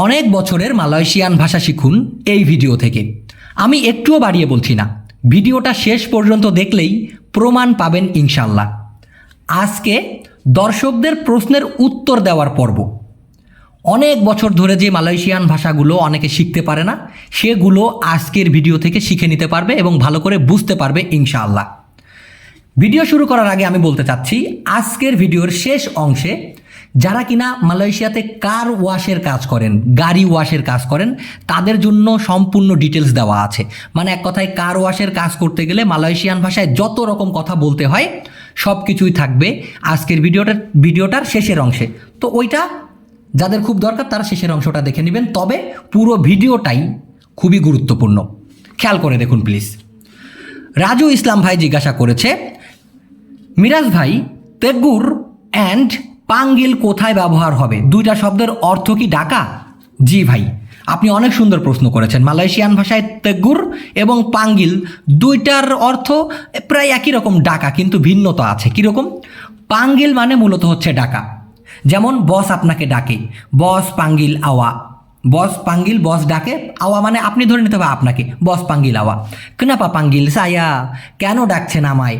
অনেক বছরের মালয়েশিয়ান ভাষা শিখুন এই ভিডিও থেকে। আমি একটুও বাড়িয়ে বলছি না, ভিডিওটা শেষ পর্যন্ত দেখলেই প্রমাণ পাবেন ইনশাল্লাহ। আজকে দর্শকদের প্রশ্নের উত্তর দেওয়ার পর্ব। অনেক বছর ধরে যে মালয়েশিয়ান ভাষাগুলো অনেকে শিখতে পারে না, সেগুলো আজকের ভিডিও থেকে শিখে নিতে পারবে এবং ভালো করে বুঝতে পারবে ইনশাআল্লাহ। ভিডিও শুরু করার আগে আমি বলতে চাচ্ছি, আজকের ভিডিওর শেষ অংশে যারা কিনা মালয়েশিয়াতে কার ওয়াশের কাজ করেন, গাড়ি ওয়াশের কাজ করেন, তাদের জন্য সম্পূর্ণ ডিটেলস দেওয়া আছে। মানে এক কথায় কার ওয়াশের কাজ করতে গেলে মালয়েশিয়ান ভাষায় যত রকম কথা বলতে হয় সব কিছুই থাকবে আজকের ভিডিওটার শেষের অংশে। তো ওইটা যাদের খুব দরকার তারা শেষের অংশটা দেখে নেবেন, তবে পুরো ভিডিওটাই খুবই গুরুত্বপূর্ণ। খেয়াল করে দেখুন প্লিজ। রাজু ইসলাম ভাই জিজ্ঞাসা করেছে, মিরাজ ভাই, তেগুর অ্যান্ড পাঙ্গিল কোথায় ব্যবহার হবে? দুইটা শব্দের অর্থ কি ডাকা? জি ভাই, আপনি অনেক সুন্দর প্রশ্ন করেছেন। মালয়েশিয়ান ভাষায় তেগুর এবং পাঙ্গিল দুইটার অর্থ প্রায় একই রকম, ডাকা, কিন্তু ভিন্নতা আছে। কীরকম? পাঙ্গিল মানে মূলত হচ্ছে ডাকা। যেমন বস আপনাকে ডাকে, বস পাঙ্গিল আওয়া। বস পাঙ্গিল, বস ডাকে, আওয়া মানে আপনি ধরে নিতে হবে আপনাকে, বস পাঙ্গিল আওয়া। কেনাপা পাঙ্গিল সায়া, কেন ডাকছেন আমায়,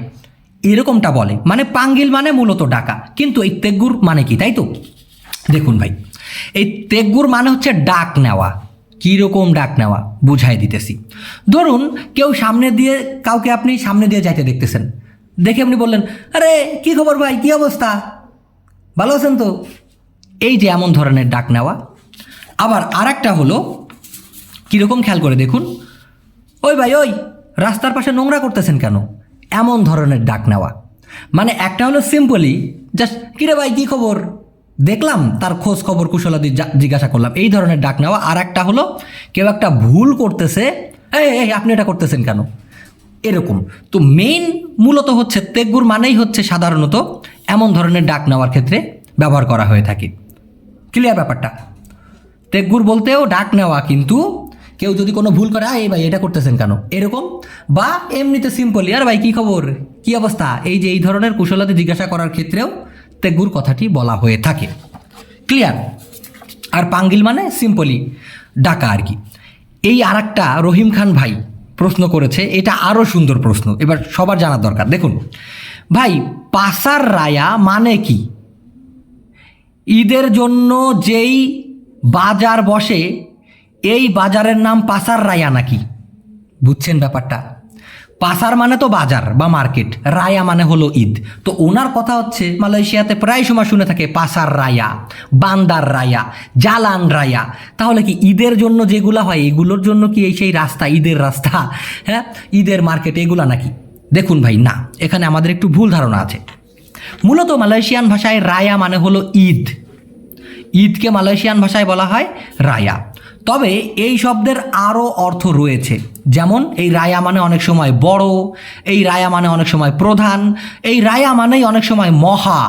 এরকমটা বলে। মানে পাঙ্গিল মানে মূলত ডাকা, কিন্তু এই তেগুর মানে কি, তাই তো? দেখুন ভাই, এই তেগুর মানে হচ্ছে ডাক নেওয়া। কীরকম ডাক নেওয়া বুঝাই দিতেছি। ধরুন কেউ সামনে দিয়ে, কাউকে আপনি সামনে দিয়ে যাইতে দেখতেছেন, দেখে আপনি বললেন, আরে কি খবর ভাই, কি অবস্থা, ভালো আছেন তো? এই যে এমন ধরনের ডাক নেওয়া। আবার আর একটা হলো কীরকম, খেয়াল করে দেখুন, ওই ভাই, ওই রাস্তার পাশে নোংরা করতেছেন কেন, এমন ধরনের ডাক নেওয়া। মানে একটা হলো সিম্পলি জাস্ট, কিরে ভাই কি খবর, দেখলাম, তার খোঁজ খবর কুশলাদি জিজ্ঞাসা করলাম, এই ধরনের ডাক নেওয়া। আর একটা হলো কেউ একটা ভুল করতেছে, এই আপনি এটা করতেছেন কেন, এরকম। তো মেইন মূলত হচ্ছে তেগুর মানেই হচ্ছে সাধারণত এমন ধরনের ডাক নেওয়ার ক্ষেত্রে ব্যবহার করা হয়ে থাকে। ক্লিয়ার ব্যাপারটা? তেগুর বলতেও ডাক নেওয়া, কিন্তু কেউ যদি কোনো ভুল করে, এই ভাই এটা করতেছেন কেন, এরকম। বা এমনিতে সিম্পলি, আর ভাই কী খবর, কী অবস্থা, এই যে এই ধরনের কুশলাদি জিজ্ঞাসা করার ক্ষেত্রেও তেগুর কথাটি বলা হয়ে থাকে। ক্লিয়ার? আর পাঙ্গিল মানে সিম্পলি ডাকা আর কি। এই আর একটা রহিম খান ভাই প্রশ্ন করেছে, এটা আরও সুন্দর প্রশ্ন, এবার সবার জানার দরকার। দেখুন ভাই, পাসার রায়া মানে কি? ঈদের জন্য যেই বাজার বসে, এই বাজারের নাম পাসার রায়া নাকি? বুঝছেন ব্যাপারটা? পাসার মানে তো বাজার বা মার্কেট, রায়া মানে হলো ঈদ। তো ওনার কথা হচ্ছে মালয়েশিয়াতে প্রায় সময় শুনে থাকে পাসার রায়া, বান্দার রায়া, জালান রায়া। তাহলে কি ঈদের জন্য যেগুলো হয় এগুলোর জন্য কি এই সেই রাস্তা, ঈদের রাস্তা, হ্যাঁ ঈদের মার্কেট, এগুলা নাকি? দেখুন ভাই, না, এখানে আমাদের একটু ভুল ধারণা আছে। মূলত মালয়েশিয়ান ভাষায় রায়া মানে হলো ঈদ। ঈদকে মালয়েশিয়ান ভাষায় বলা হয় রায়া। তবে এই শব্দের আরও অর্থ রয়েছে। যেমন এই রায়া মানে অনেক সময় বড়, এই রায়া মানে অনেক সময় প্রধান, এই রায়া মানেই অনেক সময় মহা।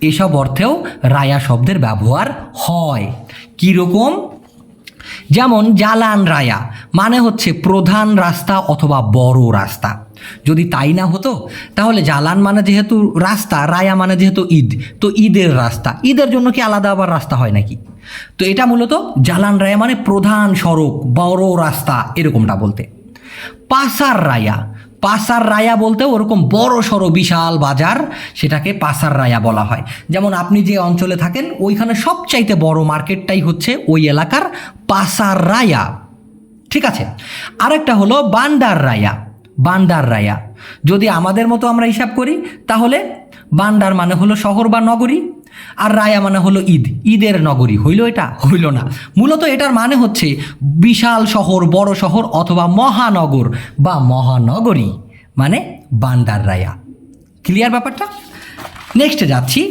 এসব অর্থেও রায়া শব্দের ব্যবহার হয়। কীরকম? যেমন জালান রায়া মানে হচ্ছে প্রধান রাস্তা অথবা বড় রাস্তা। যদি তাই না হতো তাহলে জালান মানে যেহেতু রাস্তা, রায়া মানে যেহেতু ঈদ, তো ঈদের রাস্তা, ঈদের জন্য কি আলাদা আবার রাস্তা হয় নাকি? তো এটা মূলত জালান রায়া মানে প্রধান সড়ক, বড় রাস্তা, এরকমটা বলতে। পাসার রায়া, পাসার রায়া বলতে ওরকম বড় সড়ো বিশাল বাজার, সেটাকে পাসার রায়া বলা হয়। যেমন আপনি যে অঞ্চলে থাকেন ওইখানে সবচাইতে বড় মার্কেটটাই হচ্ছে ওই এলাকার পাসার রায়া। ঠিক আছে? আরেকটা হলো বান্দার রায়া। বান্দার রায়া যদি আমাদের মতো আমরা হিসাব করি তাহলে বান্দার মানে হলো শহর বা নগরী, আর রায়া মানে হলো ঈদ, ঈদের নগরী। হইল? এটা হইল না। মূলত এটার মানে হচ্ছে বিশাল শহর, বড় শহর অথবা মহানগর বা মহানগরী, মানে বান্দার রায়া। ক্লিয়ার ব্যাপারটা? নেক্সটে যাচ্ছি।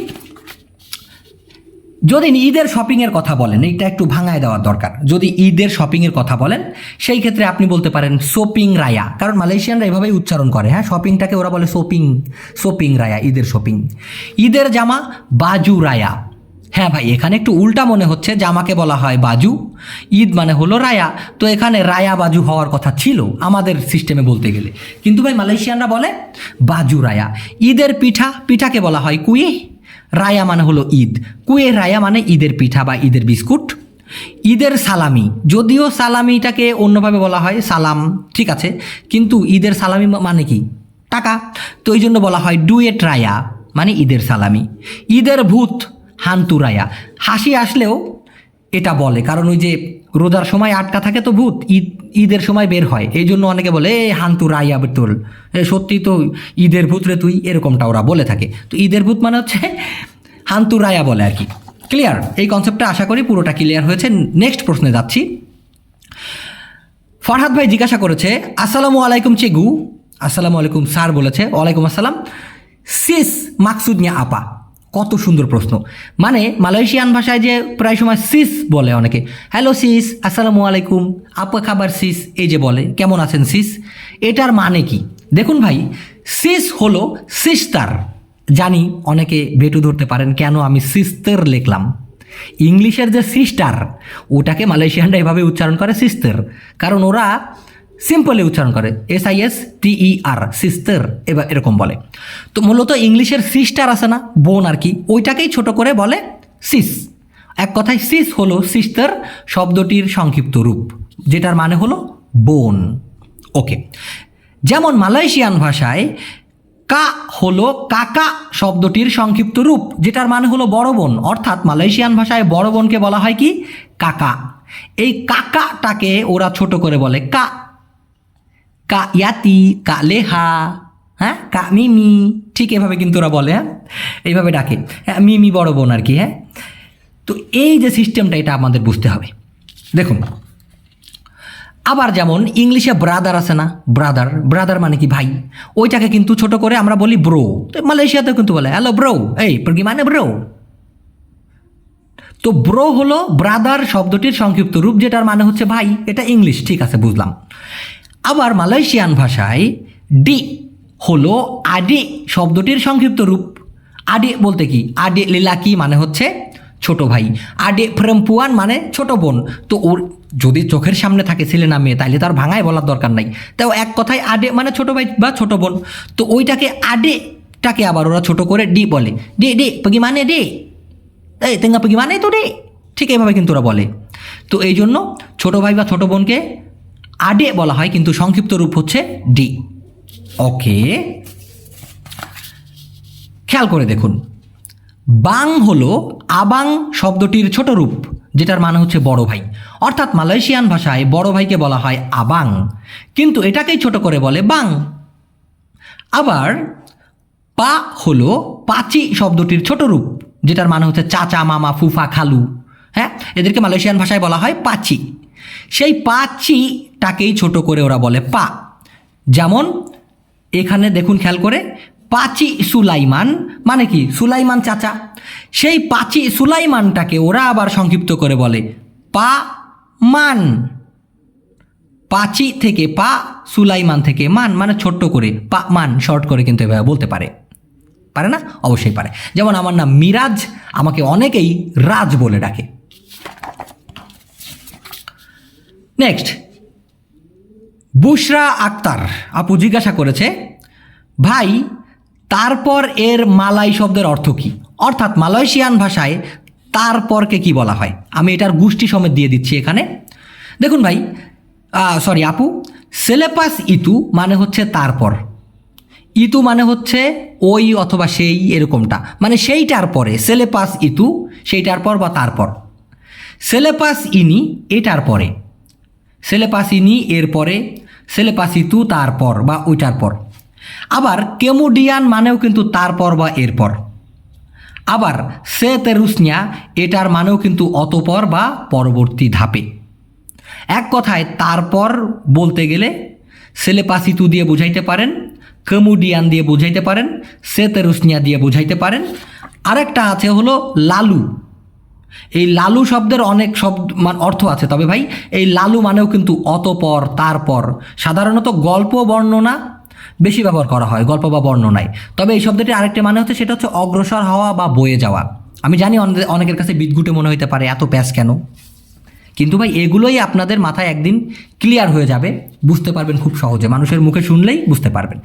যদি ঈদের শপিংয়ের কথা বলেন, এইটা একটু ভাঙায় দেওয়ার দরকার। যদি ঈদের শপিংয়ের কথা বলেন সেই ক্ষেত্রে আপনি বলতে পারেন শপিং রায়া, কারণ মালয়েশিয়ানরা এভাবেই উচ্চারণ করে। হ্যাঁ, শপিংটাকে ওরা বলে শপিং, শপিং রায়া, ঈদের শপিং। ঈদের জামা বাজু রায়া। হ্যাঁ ভাই, এখানে একটু উল্টা মনে হচ্ছে, জামাকে বলা হয় বাজু, ঈদ মানে হলো রায়া। তো এখানে রায়া বাজু হওয়ার কথা ছিল আমাদের সিস্টেমে বলতে গেলে, কিন্তু ভাই মালয়েশিয়ানরা বলে বাজু রায়া। ঈদের পিঠা, পিঠাকে বলা হয় কুই, রায়া মানে হলো ঈদ, কুয়ে রায়া মানে ঈদের পিঠা বা ঈদের বিস্কুট। ঈদের সালামি, যদিও সালামিটাকে অন্যভাবে বলা হয় সালাম, ঠিক আছে, কিন্তু ঈদের সালামি মানে কি? টাকা। তো এই জন্য বলা হয় ডুয়েট রায়া মানে ঈদের সালামি। ঈদের ভূত হান্তু রায়া, হাসি আসলেও এটা বলে, কারণ ওই যে রোজার সময় আটকা থাকে তো ভূত, ঈদের সময় বের হয়, এই জন্য অনেকে বলে এ হান্তু রায়া বেতল, এ সত্যি তো ঈদের ভূত রে তুই, এরকমটা ওরা বলে থাকে। তো ঈদের ভূত মানে হচ্ছে হান্তু রায়া বলে আর কি। ক্লিয়ার? এই কনসেপ্টটা আশা করি পুরোটা ক্লিয়ার হয়েছে। নেক্সট প্রশ্নে যাচ্ছি। ফরহাদ ভাই জিজ্ঞাসা করেছে, আসসালামু আলাইকুম চেগু। আসসালামু আলাইকুম স্যার বলেছে, ওয়ালাইকুম আসসালাম। সিস মাকসুদ নিয়া আপা, কত সুন্দর প্রশ্ন। মানে মালয়েশিয়ান ভাষায় যে প্রায় সময় সিস বলে অনেকে, হ্যালো সিস, আসসালামু আলাইকুম, আপা খাবার সিস, এই যে বলে কেমন আছেন সিস, এটার মানে কি? দেখুন ভাই, সিস হলো সিস্টার। জানি অনেকে ভেটু ধরতে পারেন কেন আমি সিস্টার লিখলাম। ইংলিশের যে সিস্টার, ওটাকে মালয়েশিয়ানরা এভাবে উচ্চারণ করে সিস্টার, কারণ ওরা সিম্পলি উচ্চারণ করে SISTER, সিস্টার, এবার এরকম বলে। তো মূলত ইংলিশের সিস্টার আছে না, বোন আর কি, ওইটাকেই ছোট করে বলে সিস। এক কথায় সিস হলো সিস্টার শব্দটির সংক্ষিপ্ত রূপ, যেটার মানে হলো বোন। ওকে, যেমন মালয়েশিয়ান ভাষায় কা হলো কাকা শব্দটির সংক্ষিপ্ত রূপ, যেটার মানে হলো বড় বোন। অর্থাৎ মালয়েশিয়ান ভাষায় বড় বোনকে বলা হয় কি? কাকা। এই কাকাটাকে ওরা ছোট করে বলে কা। কা ইয়াতি, কা লেহা, হ্যাঁ, কা মিমি, ঠিক এভাবে কিন্তু ওরা বলে, হ্যাঁ, এইভাবে ডাকে, হ্যাঁ, মিমি বড় বোন আর কি। হ্যাঁ, তো এই যে সিস্টেমটা, এটা আমাদের বুঝতে হবে। দেখুন, আবার যেমন ইংলিশে ব্রাদার আছে না, ব্রাদার, ব্রাদার মানে কি? ভাই। ওইটাকে কিন্তু ছোট করে আমরা বলি ব্রো। মালয়েশিয়াতেও কিন্তু বলে হ্যালো ব্রো, এই কি মানে ব্রো। তো ব্রো হলো ব্রাদার শব্দটির সংক্ষিপ্ত রূপ, যেটার মানে হচ্ছে ভাই। এটা ইংলিশ, ঠিক আছে, বুঝলাম। আবার মালয়েশিয়ান ভাষায় ডি হলো আডে শব্দটির সংক্ষিপ্ত রূপ। আডে বলতে কি? আডে লিলাকি মানে হচ্ছে ছোট ভাই, আডে প্রেমপুয়ান মানে ছোট বোন। তো ওর যদি চোখের সামনে থাকে ছেলে না মেয়ে, তাইলে তার ভাঙায় বলার দরকার নাই। তাও এক কথায় আডে মানে ছোট ভাই বা ছোট বোন। তো ওইটাকে আডেটাকে আবার ওরা ছোট করে ডি বলে, ডে ডে পগি মানে ডে, এই তেঙ্গা পগি মানে তো ডে, ঠিক এইভাবে কিন্তু ওরা বলে। তো এই জন্য ছোট ভাই বা ছোট বোনকে আডে বলা হয়, কিন্তু সংক্ষিপ্ত রূপ হচ্ছে ডি। ওকে, খেয়াল করে দেখুন, বাং হলো আবাং শব্দটির ছোট রূপ, যেটার মানে হচ্ছে বড় ভাই। অর্থাৎ মালয়েশিয়ান ভাষায় বড় ভাইকে বলা হয় আবাং, কিন্তু এটাকেই ছোট করে বলে বাং। আবার পা হলো পাচি শব্দটির ছোট রূপ, যেটার মানে হচ্ছে চাচা, মামা, ফুফা, খালু। হ্যাঁ, এদেরকে মালয়েশিয়ান ভাষায় বলা হয় পাচি। সেই পাচিটাকেই ছোট করে ওরা বলে পা। যেমন এখানে দেখুন, খেয়াল করে, পাচি সুলাইমান মানে কি? সুলাইমান চাচা। সেই পাচি সুলাইমানটাকে ওরা আবার সংক্ষিপ্ত করে বলে পা মান। পাচি থেকে পা, সুলাইমান থেকে মান, মানে ছোট্ট করে পা মান, শর্ট করে কিন্তু এভাবে বলতে পারে। পারে না? অবশ্যই পারে। যেমন আমার নাম মিরাজ, আমাকে অনেকেই রাজ বলে ডাকে। নেক্সট, বুশরা আক্তার আপু জিজ্ঞাসা করেছে, ভাই তারপর এর মালাই শব্দের অর্থ কি? অর্থাৎ মালয়েশিয়ান ভাষায় তারপরকে কি বলা হয়? আমি এটার গোষ্ঠী সমেত দিয়ে দিচ্ছি এখানে। দেখুন ভাই, সরি আপু, সেলেপাস ইতু মানে হচ্ছে তারপর, ইতু মানে হচ্ছে ওই অথবা সেই, এরকমটা মানে সেইটার পরে। সেলেপাস ইতু সেইটার পর বা তারপর। সেলেপাস ইনি এটার পরে, সেলেপাস ইনি এর পরে, সেলেপাস ইতু তারপর বা ওইটার পর। আবার কেমুডিয়ান মানেও কিন্তু তারপর বা এরপর। আবার সে তেরুসনিয়া এটার মানেও কিন্তু অতপর বা পরবর্তী ধাপে। এক কথায় তারপর বলতে গেলে সেলেপাসিতু দিয়ে বুঝাইতে পারেন, কেমুডিয়ান দিয়ে বুঝাইতে পারেন, সে তেরুসনিয়া দিয়ে বুঝাইতে পারেন। আরেকটা আছে হলো লালু। এই লালু শব্দের অনেক অর্থ আছে, তবে ভাই এই লালু মানেও কিন্তু অতপর, তারপর। সাধারণত গল্প বর্ণনা বেশি ব্যবহার করা হয়, গল্প বা বর্ণনায়। তবে এই শব্দটি আরেকটি মানে হচ্ছে, সেটা হচ্ছে অগ্রসর হওয়া বা বয়ে যাওয়া। আমি জানি অনেকের কাছে বিদঘুটে মনে হইতে পারে, এত প্যাচ কেন, কিন্তু ভাই এগুলোই আপনাদের মাথায় একদিন ক্লিয়ার হয়ে যাবে, বুঝতে পারবেন খুব সহজে, মানুষের মুখে শুনলেই বুঝতে পারবেন।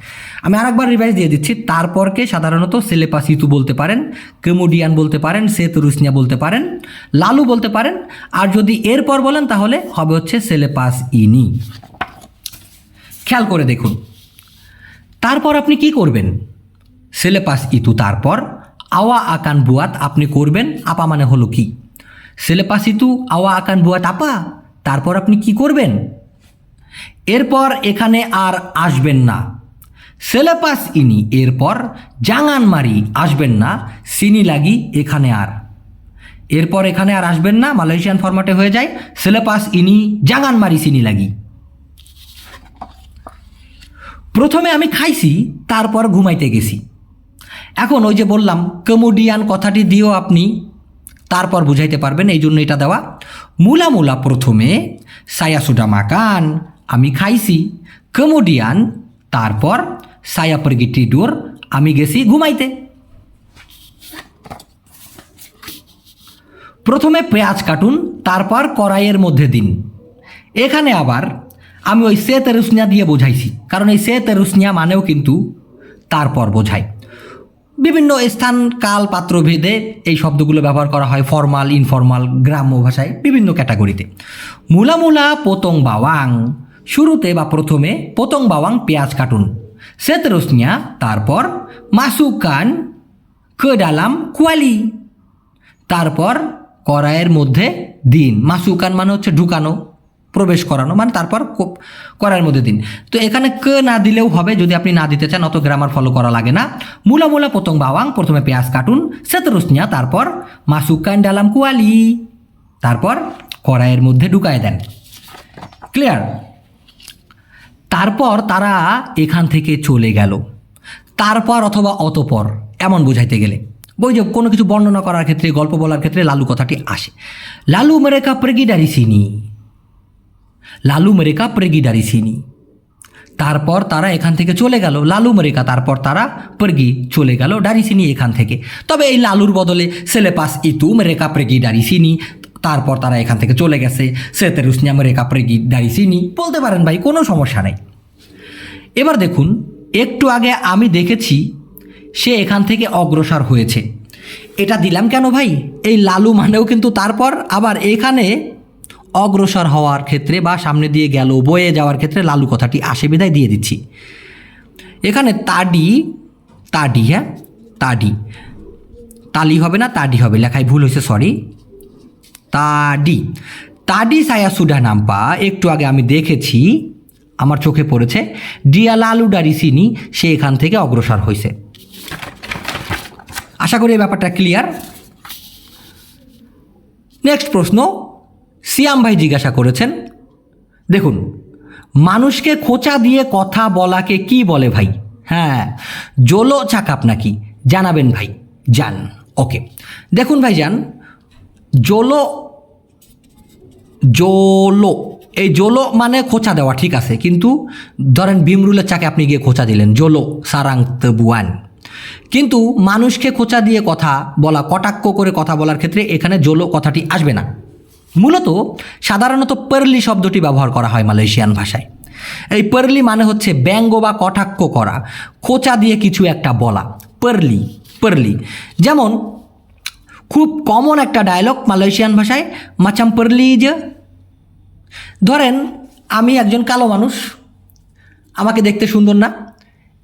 আমি আরেকবার রিভাইজ দিয়ে দিচ্ছি। তারপরকে সাধারণত সেলেপাসিতু বলতে পারেন, কেমোডিয়ান বলতে পারেন, সেতরুসনিয়া বলতে পারেন, লালু বলতে পারেন, আর যদি এরপর বলেন তাহলে হবে হচ্ছে সেলেপাস ইনি। খেয়াল করে দেখুন, তারপর আপনি কি করবেন? সেলেপাস ইতু, তারপর আওয়া আকান বুয়াত আপনি করবেন। আপা মানে হলো কি? সেলেপাস ইতু আওয়া আকান বুয়াত আপা, তারপর আপনি কি করবেন? এরপর এখানে আর আসবেন না, সেলেপাস ইনি। এরপর জাঙান মারি, আসবেন না, সিনি লাগি এখানে আর। এরপর এখানে আর আসবেন না, মালয়েশিয়ান ফরম্যাটে হয়ে যায় সেলেপাস ইনি জাঙান মারি সিনি লাগি। প্রথমে আমি খাইছি, তারপর ঘুমাইতে গেছি। এখন ওই যে বললাম কেমোডিয়ান কথাটি দিয়েও আপনি তারপর বুঝাইতে পারবেন, এই জন্য এটা দেওয়া। মুলা মুলা প্রথমে সায়া সুডা মাকান, আমি খাইছি, কেমোডিয়ান তারপর সায়া pergi tidur, আমি গেছি ঘুমাইতে। প্রথমে পেঁয়াজ কাটুন, তারপর কড়াইয়ের মধ্যে দিন। এখানে আবার আমি ওই সেতেরুসনিয়া দিয়ে বোঝাইছি, কারণ এই সেতেরুসনিয়া মানেও কিন্তু তারপর বোঝায়। বিভিন্ন স্থান কাল পাত্র ভেদে এই শব্দগুলো ব্যবহার করা হয়, ফর্মাল ইনফর্মাল গ্রাম্য ভাষায় বিভিন্ন ক্যাটাগরিতে। মুলা মুলা পোতং বাওয়াং, শুরুতে বা প্রথমে পোতং বাওয়াং পেঁয়াজ কাটুন, সেতেরুসনিয়া তারপর মাসুকান কে ডালাম কুয়ালি, তারপর কড়াইয়ের মধ্যে দিন। মাসুকান মানে হচ্ছে ঢুকানো, প্রবেশ করানো, মানে তারপর কড়াইয়ের মধ্যে দিন। তো এখানে কে না দিলেও হবে, যদি আপনি না দিতে চান, অত গ্রামার ফলো করা লাগে না। মুলা মুলা পোতং বাওয়াং, প্রথমে পেঁয়াজ কাটুন, সেতেরুসনিয়া তারপর মাসুকান ডালাম কুয়ালি, তারপর কড়াইয়ের মধ্যে ঢুকায় দেন। ক্লিয়ার? তারপর তারা এখান থেকে চলে গেল। তারপর অথবা অতপর এমন বোঝাইতে গেলে বই যে কোনো কিছু বর্ণনা করার ক্ষেত্রে, গল্প বলার ক্ষেত্রে লালু কথাটি আসে। লালু মেরেকা প্রেগি ডারিসিনি, লালু মেরেকা প্রেগি ডারিসিনি, তারপর তারা এখান থেকে চলে গেল। লালু মেরেকা তারপর তারা প্রেগি চলে গেল, ডারিসিনি এখান থেকে। তবে এই লালুর বদলে সেলেপাস ইতু মেরেকা প্রেগি ডারিসিনি, তারপর তারা এখান থেকে চলে গেছে, সেতেরুসনিয়া মেরেকা প্রেগি ডারিসিনি বলতে পারেন ভাই, কোনো সমস্যা নেই। এবার দেখুন, একটু আগে আমি দেখেছি সে এখান থেকে অগ্রসর হয়েছে, এটা দিলাম কেন ভাই? এই লালু মানেও কিন্তু তারপর, আবার এখানে অগ্রসর হওয়ার ক্ষেত্রে বা সামনে দিয়ে গেল, বয়ে যাওয়ার ক্ষেত্রে লালু কথাটি আসে বিদায় দিয়ে দিচ্ছি। এখানে তাডি, তাডি, হ্যাঁ তাডি, তালি হবে না তাডি হবে, লেখায় ভুল হয়েছে, সরি। তাডি, তাডি সায়া সুডা নাম্পা, একটু আগে আমি দেখেছি, আমার চোখে পড়েছে, ডিয়া লালু ডারিসিনি, সে এখান থেকে অগ্রসর হয়েছে। আশা করি এই ব্যাপারটা ক্লিয়ার। নেক্সট প্রশ্ন সিয়াম ভাই জিজ্ঞাসা করেছেন, দেখুন, মানুষকে খোঁচা দিয়ে কথা বলাকে কি বলে ভাই? হ্যাঁ, জোলো চাকাপ নাকি জানাবেন ভাই, যান। ওকে, দেখুন ভাই যান, জোলো, জোলো, এই জোলো মানে খোঁচা দেওয়া, ঠিক আছে, কিন্তু ধরেন ভীমরুলের চাকে আপনি গিয়ে খোঁচা দিলেন, জোলো সারাং তেবুয়ান। কিন্তু মানুষকে খোঁচা দিয়ে কথা বলা, কটাক্ষ করে কথা বলার ক্ষেত্রে এখানে জোলো কথাটি আসবে না। মূলত সাধারণত পার্লি শব্দটি ব্যবহার করা হয় মালয়েশিয়ান ভাষায়। এই পার্লি মানে হচ্ছে ব্যঙ্গ বা কটাক্ষ করা, খোঁচা দিয়ে কিছু একটা বলা, পার্লি, পার্লি। যেমন খুব কমন একটা ডায়লগ মালয়েশিয়ান ভাষায়, মাচাম পার্লি যে, ধরেন আমি একজন কালো মানুষ, আমাকে দেখতে সুন্দর না,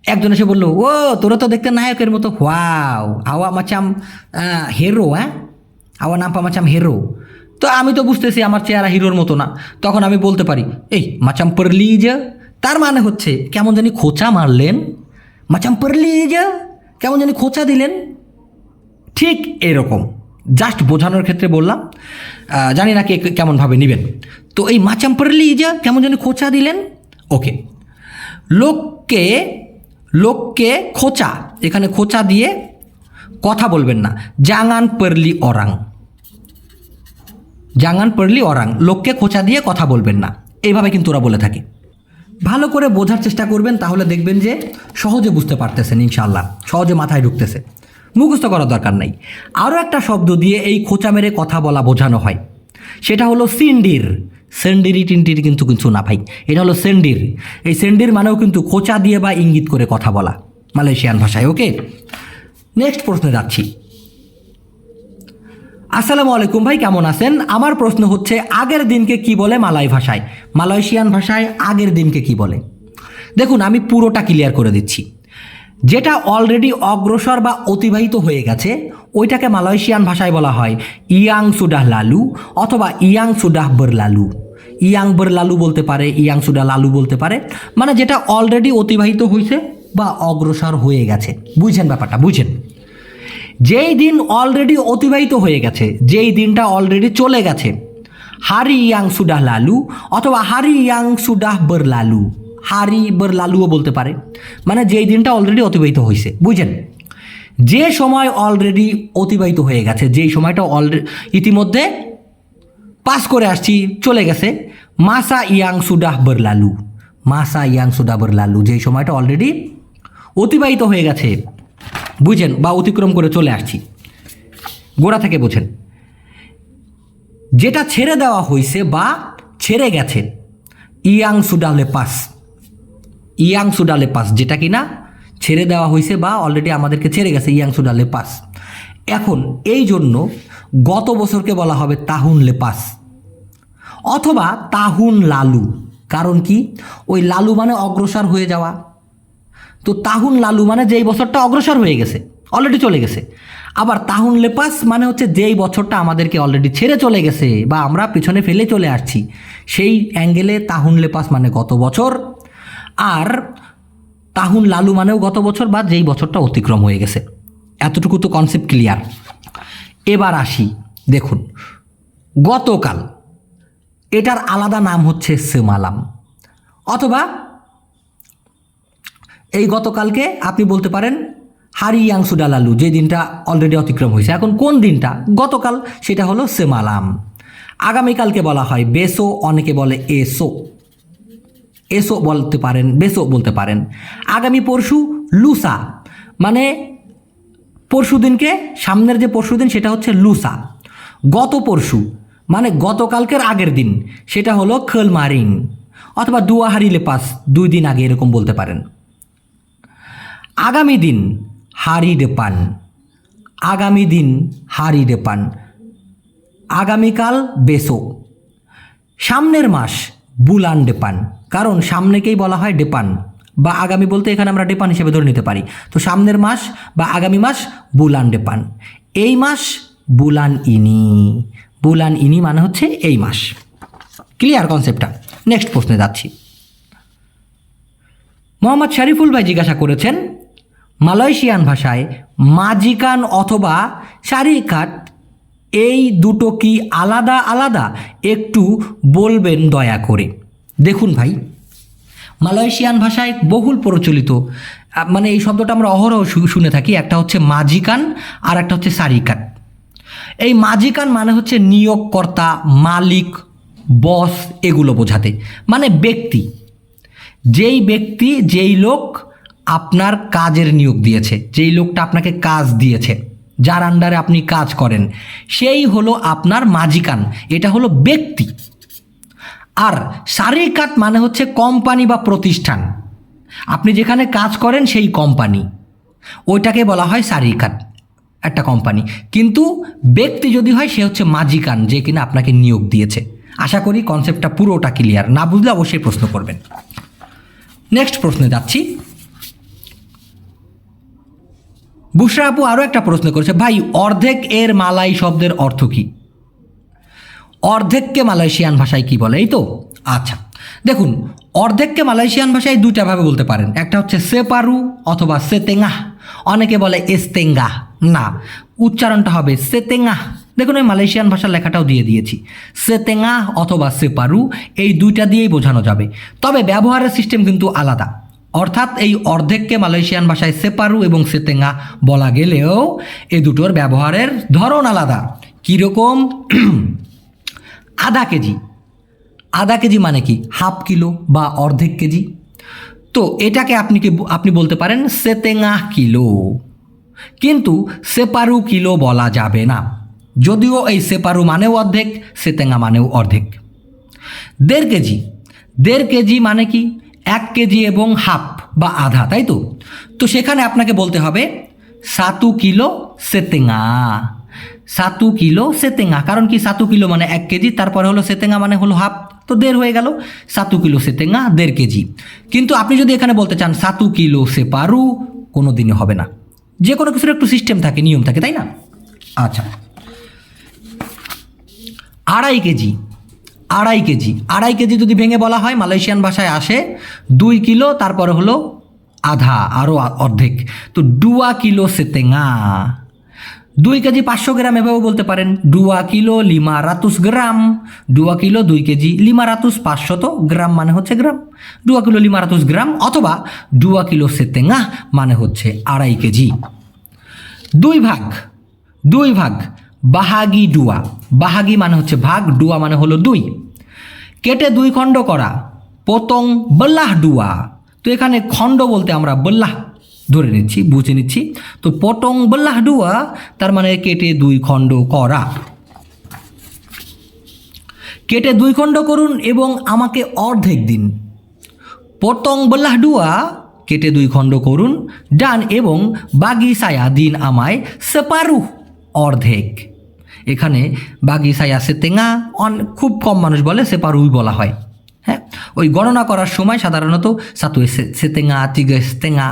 একজন এসে বললো, ও তোরা তো দেখতে নায়কের মতো, ওয়াও আওয়া মাচাম হিরো, হ্যাঁ আওয়া নাম্পা মাচাম হিরো। তো আমি তো বুঝতেছি আমার চেহারা হিরোর মতো না, তখন আমি বলতে পারি, এই মাচাম পারলি যে, তার মানে হচ্ছে কেমন জানি খোঁচা মারলেন, মাচাম পারলি যে, কেমন জানি খোঁচা দিলেন। ঠিক এরকম, জাস্ট বোঝানোর ক্ষেত্রে বললাম, জানি না কে কেমনভাবে নেবেন। তো এই মাচাম পারলি যে, কেমন জানি খোঁচা দিলেন। ওকে, লোককে, লোককে খোঁচা, এখানে খোঁচা দিয়ে কথা বলবেন না, জাঙান পারলি অরাং, জাঙান পারলি অরাং, লোককে খোঁচা দিয়ে কথা বলবেন না, এইভাবে কিন্তু ওরা বলে থাকে। ভালো করে বোঝার চেষ্টা করবেন, তাহলে দেখবেন যে সহজে বুঝতে পারতেছেন, ইনশাআল্লাহ সহজে মাথায় ঢুকতেছে, মুখস্থ করার দরকার নাই। আরও একটা শব্দ দিয়ে এই খোঁচা মেরে কথা বলা বোঝানো হয়, সেটা হলো সিন্ডির। সেন্ডিরি টিন্ডির কিন্তু কিছু না ভাই, এটা হলো সেন্ডির। এই সেন্ডির মানেও কিন্তু খোঁচা দিয়ে বা ইঙ্গিত করে কথা বলা মালয়েশিয়ান ভাষায়। ওকে, নেক্সট প্রশ্নে যাচ্ছি। আসসালামু আলাইকুম ভাই, কেমন আছেন? আমার প্রশ্ন হচ্ছে আগের দিনকে কি বলে মালয় ভাষায়? মালয়েশিয়ান ভাষায় আগের দিনকে কি বলে? দেখুন, আমি পুরোটা ক্লিয়ার করে দিচ্ছি। যেটা অলরেডি অগ্রসর বা অতিবাহিত হয়ে গেছে ওইটাকে মালয়েশিয়ান ভাষায় বলা হয় ইয়াং সুডাহ লালু অথবা ইয়াং সুডাহ বরলালু। ইয়াং বরলালু বলতে পারে, ইয়াং সুডাহ লালু বলতে পারে, মানে যেটা অলরেডি অতিবাহিত হয়েছে বা অগ্রসর হয়ে গেছে। বুঝছেন ব্যাপারটা? বুঝছেন? যেই দিন অলরেডি অতিবাহিত হয়ে গেছে, যেই দিনটা অলরেডি চলে গেছে, হারি ইয়াং সুডাহ লালু অথবা হারি ইয়াং সুডাহ বরলালু, হারি বরলালুও বলতে পারে, মানে যেই দিনটা অলরেডি অতিবাহিত হয়েছে। বুঝছেন? যে সময় অলরেডি অতিবাহিত হয়ে গেছে, যেই সময়টা অলরেডি ইতিমধ্যে পাস করে আসছি, চলে গেছে, মাসা ইয়াং সুডাহ বরলালু, মাসা ইয়াং সুডাহ বরলালু, যেই সময়টা অলরেডি অতিবাহিত হয়ে গেছে। বুঝেন? বা অতিক্রম করে চলে আসছি, গোড়া থেকে বোঝেন। যেটা ছেড়ে দেওয়া হয়েছে বা ছেড়ে গেছে, young soda lupus, young soda lupus, যেটা কিনা ছেড়ে দেওয়া হয়েছে বা অলরেডি আমাদেরকে ছেড়ে গেছে, ইয়াং সুডা লেপাস। এখন এই জন্য গত বছরকে বলা হবে তাহুন লেপাস অথবা তাহুন লালু। কারণ কি? ওই লালু মানে অগ্রসর হয়ে যাওয়া, তো তাহুন লালু মানে যেই বছরটা অগ্রসর হয়ে গেছে, অলরেডি চলে গেছে। আবার তাহুন লেপাস মানে হচ্ছে যেই বছরটা আমাদেরকে অলরেডি ছেড়ে চলে গেছে বা আমরা পিছনে ফেলে চলে আসছি, সেই অ্যাঙ্গেলে তাহুন লেপাস মানে গত বছর, আর তাহুন লালু মানেও গত বছর বা যেই বছরটা অতিক্রম হয়ে গেছে। এতটুকু তো কনসেপ্ট ক্লিয়ার। এবার আসি, দেখুন, গতকাল, এটার আলাদা নাম হচ্ছে সেমালাম, অথবা এই গতকালকে আপনি বলতে পারেন হারি ইয়াং সুডা লালু, যে দিনটা অলরেডি অতিক্রম হয়েছে। এখন কোন দিনটা? গতকাল, সেটা হলো সেমালাম। আগামীকালকে বলা হয় বেসো, অনেকে বলে এসো, এসো বলতে পারেন, বেসো বলতে পারেন। আগামী পরশু লুসা, মানে পরশু দিনকে, সামনের যে পরশু দিন সেটা হচ্ছে লুসা। গত পরশু মানে গতকালকের আগের দিন, সেটা হলো খেলমারিং অথবা দুয়াহারি লেপাস, 2 দিন আগে, এরকম বলতে পারেন। আগামী দিন হারি ডেপান, আগামী দিন হারি ডেপান, আগামীকাল বেসো। সামনের মাস বুলান ডেপান, কারণ সামনেকেই বলা হয় ডেপান, বা আগামী বলতে এখানে আমরা ডেপান হিসেবে ধরে নিতে পারি। তো সামনের মাস বা আগামী মাস বুলান ডেপান। এই মাস বুলান ইনি, বুলান ইনি মানে হচ্ছে এই মাস। ক্লিয়ার কনসেপ্টটা? নেক্সট প্রশ্নে যাচ্ছি। মোহাম্মদ শরীফুল ভাই জিজ্ঞাসা করেছেন মালয়েশিয়ান ভাষায় মাজিকান অথবা শারিকাট এই দুটো কি আলাদা আলাদা? একটু বলবেন দয়া করে। দেখুন ভাই, মালয়েশিয়ান ভাষায় বহুল প্রচলিত, মানে এই শব্দটা আমরা অহরহ শুনে থাকি, একটা হচ্ছে মাজিকান আর একটা হচ্ছে শারিকাট। এই মাজিকান মানে হচ্ছে নিয়োগকর্তা, মালিক, বস, এগুলো বোঝাতে, মানে ব্যক্তি, যেই ব্যক্তি, যেই লোক আপনার কাজের নিয়োগ দিয়েছে, যেই লোকটা আপনাকে কাজ দিয়েছে, যার আন্ডারে আপনি কাজ করেন, সেই হলো আপনার মাজিকান, এটা হলো ব্যক্তি। আর শারিকাট মানে হচ্ছে কোম্পানি বা প্রতিষ্ঠান, আপনি যেখানে কাজ করেন সেই কোম্পানি, ওইটাকে বলা হয় শারিকাট, একটা কোম্পানি। কিন্তু ব্যক্তি যদি হয় সে হচ্ছে মাজিকান, যে কিনা আপনাকে নিয়োগ দিয়েছে। আশা করি কনসেপ্টটা পুরোটা ক্লিয়ার। না বুঝলে অবশ্যই প্রশ্ন করবেন। নেক্সট প্রশ্নে যাচ্ছি। বুশরা আপু আরও একটা প্রশ্ন করেছে, ভাই অর্ধেক এর মালাই শব্দের অর্থ কি? অর্ধেককে মালয়েশিয়ান ভাষায় কি বলে? এই তো, আচ্ছা দেখুন, অর্ধেককে মালয়েশিয়ান ভাষায় দুইটা ভাবে বলতে পারেন, একটা হচ্ছে সেপারু অথবা সেতেঙ্গাহ। অনেকে বলে এস্তেঙ্গাহ, না, উচ্চারণটা হবে সেতেঙ্গাহ। দেখুন, আমি মালয়েশিয়ান ভাষার লেখাটাও দিয়ে দিয়েছি, সেতেঙ্গাহ অথবা সেপারু, এই দুইটা দিয়েই বোঝানো যাবে। তবে ব্যবহারের সিস্টেম কিন্তু আলাদা, অর্থাৎ এই অর্ধেককে মালয়েশিয়ান ভাষায় সেপারু এবং সেতেঙ্গাহ বলা গেলেও এই দুটোর ব্যবহারের ধরন আলাদা। কীরকম? আধা কেজি, আধা কেজি মানে কি? হাফ কিলো বা অর্ধেক কেজি। তো এটাকে আপনি বলতে পারেন সেতেঙ্গাহ কিলো, কিন্তু সেপারু কিলো বলা যাবে না। যদিও এই সেপারু মানেও অর্ধেক, সেতেঙ্গা মানেও অর্ধেক। 1.5 কেজি, 1.5 কেজি মানে কি 1 কেজি এবং হাফ বা আধা, তাই তো? তো সেখানে আপনাকে বলতে হবে 1 কিলো সেতেঙ্গা, 1 কিলো সেতেঙ্গা। কারণ কি 1 কিলো মানে 1 কেজি, তারপরে হলো সেতেঙ্গা মানে হলো হাফ, তো 1.5 হয়ে গেল। 1 কিলো সেতেঙ্গা 1.5 কেজি। কিন্তু আপনি যদি এখানে বলতে চান 1 কিলো সেপারু, কোনো দিনই হবে না। যে কোনো কিছুর একটু সিস্টেম থাকে, নিয়ম থাকে, তাই না? আচ্ছা, 2.5 কেজি, 2.5 কেজি, 2.5 কেজি যদি ভেঙে বলা হয় মালয়েশিয়ান ভাষায় আসে 2 কিলো, তারপরে হলো আধা, আরও অর্ধেক, তো 2 কিলো সেতেঙ্গা। 2 কেজি 500 গ্রাম এভাবে বলতে পারেন, 2 কিলো 500 গ্রাম, 2 কিলো 2 কেজি 500, 500 গ্রাম মানে হচ্ছে গ্রাম, 2 কিলো 500 গ্রাম, অথবা 2 কিলো সেতেঙ্গা মানে হচ্ছে 2.5 কেজি। 2 ভাগ, 2 ভাগ, বাহাগি ডুয়া, বাহাগি মানে হচ্ছে ভাগ, ডুয়া মানে হলো 2, কেটে 2 খণ্ড করা, পতং বল্লাহ ডুয়া। তো এখানে খণ্ড বলতে আমরা বল্লাহ ধরে নিচ্ছি, বুঝে নিচ্ছি। তো পতং বল্লাহ ডুয়া তার মানে কেটে 2 খণ্ড করা। কেটে 2 খণ্ড করুন এবং আমাকে অর্ধেক দিন। পতং বল্লাহ ডুয়া কেটে 2 খণ্ড করুন, ডান, এবং বাগি সায়া দিন আমায় সেপারু, অর্ধেক। এখানে বাগি সায়া সেতেঙ্গা খুব কম মানুষ বলে, সেপারুই বলা হয়। হ্যাঁ, ওই গণনা করার সময় সাধারণত 1 সেতেঙ্গা, 3 সেতেঙ্গা,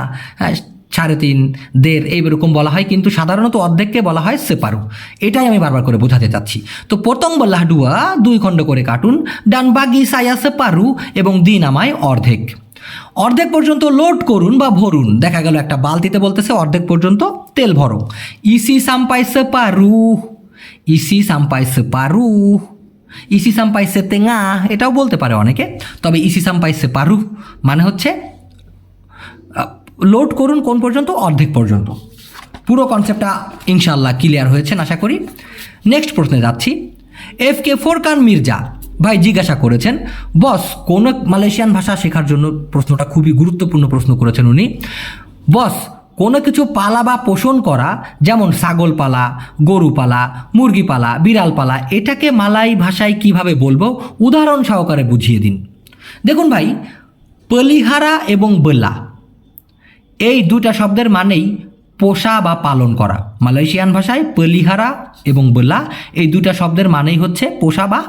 3.5, 1.5 এইরকম বলা হয়, কিন্তু সাধারণত অর্ধেককে বলা হয় সেপারু। এটাই আমি বারবার করে বোঝাতে চাচ্ছি। তো পতং বল্লাহ ডুয়া 2 খণ্ড করে কাটুন, ডান বাগি সায়া সেপারু, এবং দিন আমায় অর্ধেক। অর্ধেক পর্যন্ত লোড করুন বা ভরুন। দেখা গেল একটা বালতিতে বলতেছে অর্ধেক পর্যন্ত তেল ভরো, ইসি সাম্পাই সেপারু, ইসি সাম্পাই সেপারু, ইসি সাম্পাই সেতেঙ্গা এটাও বলতে পারে অনেকে, তবে ইসি সাম্পাই সেপারু মানে হচ্ছে লোড করুন কোন পর্যন্ত, অর্ধেক পর্যন্ত। পুরো কনসেপ্টটা ইনশাল্লাহ ক্লিয়ার হয়েছেন আশা করি। নেক্সট প্রশ্নে যাচ্ছি। FK ফোরকান মির্জা ভাই জিজ্ঞাসা করেছেন, বস কোন মালয়েশিয়ান ভাষা শেখার জন্য, প্রশ্নটা খুবই গুরুত্বপূর্ণ প্রশ্ন করেছেন উনি। বস, কোনো কিছু পালা বা পোষণ করা, যেমন ছাগল পালা, গরু পালা, মুরগি পালা, বিড়াল পালা, এটাকে মালাই ভাষায় কিভাবে বলবো, উদাহরণ সহকারে বুঝিয়ে দিন। দেখুন ভাই, পলিহারা এবং বলা এই 2টা শব্দের মানেই পোষা বা পালন করা। মালয়েশিয়ান ভাষায় পলিহারা এবং বলা এই 2টা শব্দের মানেই হচ্ছে পোষা বা